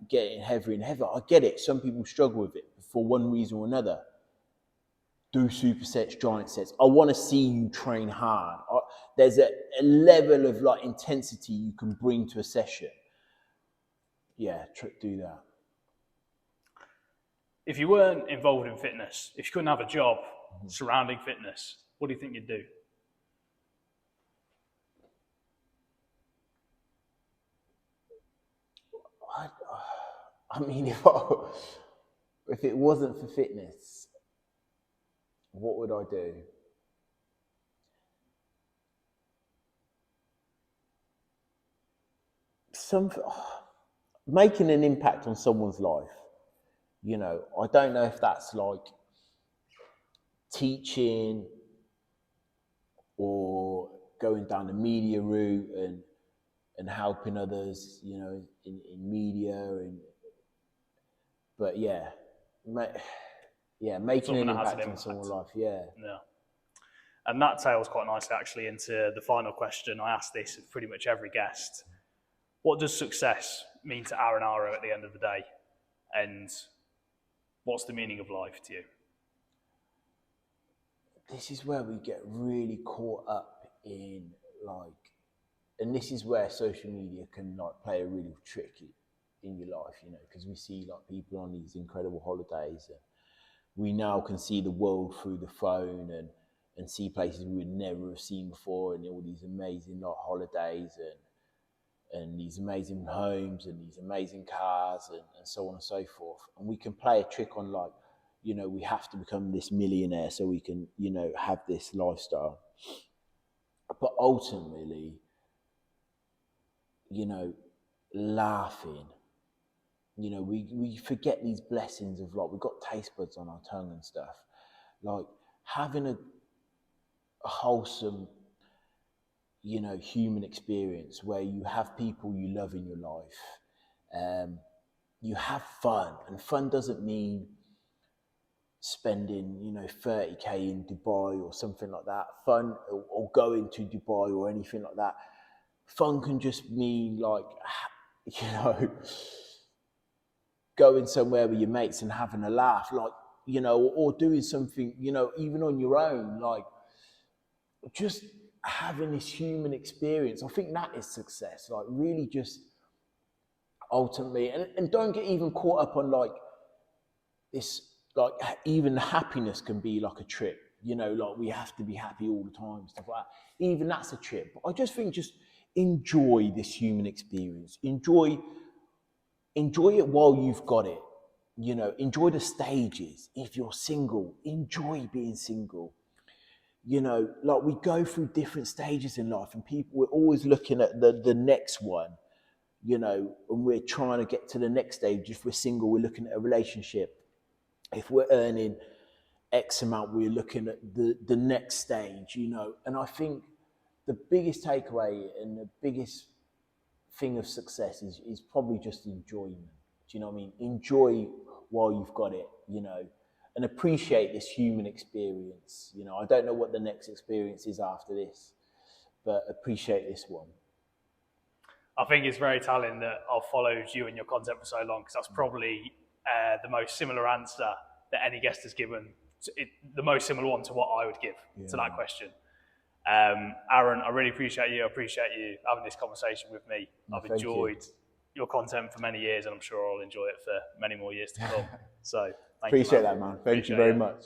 getting heavier and heavier. I get it. Some people struggle with it for one reason or another. Do supersets, giant sets. I want to see you train hard. There's a level of like intensity you can bring to a session. Yeah, do that. If you weren't involved in fitness, if you couldn't have a job surrounding fitness, what do you think you'd do? I mean, if it wasn't for fitness, what would I do? Making an impact on someone's life. You know, I don't know if that's like teaching or going down the media route and helping others, you know, in media but making an impact on someone's life, yeah. And that tails quite nicely actually into the final question. I ask this of pretty much every guest. What does success mean to Arran Aro at the end of the day? And what's the meaning of life to you? This is where we get really caught up in like, and this is where social media can like play a really trick in your life, you know, because we see like people on these incredible holidays and we now can see the world through the phone and see places we would never have seen before and all these amazing like holidays and these amazing homes and these amazing cars and so on and so forth. And we can play a trick on like, you know, we have to become this millionaire so we can, you know, have this lifestyle. But ultimately, you know, laughing, you know, we forget these blessings of like, we've got taste buds on our tongue and stuff. Like having a wholesome, you know, human experience where you have people you love in your life. You have fun, and fun doesn't mean spending, you know, 30k in Dubai or something like that. Fun or going to Dubai or anything like that. fun can just mean like, you know, going somewhere with your mates and having a laugh, like, you know, or doing something, you know, even on your own, like just having this human experience. I think that is success, like really just ultimately, and don't get even caught up on like this, like even happiness can be like a trip, you know, like we have to be happy all the time, stuff like that. Even that's a trip. But I just think just enjoy this human experience. Enjoy it while you've got it. You know, enjoy the stages. If you're single, enjoy being single. You know, like we go through different stages in life, and we're always looking at the next one, you know, and we're trying to get to the next stage. If we're single, we're looking at a relationship. If we're earning X amount, we're looking at the next stage, you know. And I think the biggest takeaway and the biggest thing of success is probably just enjoyment. Do you know what I mean? Enjoy while you've got it, you know, and appreciate this human experience. You know, I don't know what the next experience is after this, but appreciate this one. I think it's very telling that I've followed you and your content for so long, because that's probably the most similar answer that any guest has given, the most similar one to what I would give to that question. Arran, I really appreciate you. I appreciate you having this conversation with me. I've enjoyed your content for many years, and I'm sure I'll enjoy it for many more years to come. So, appreciate that, man. Thank you very much.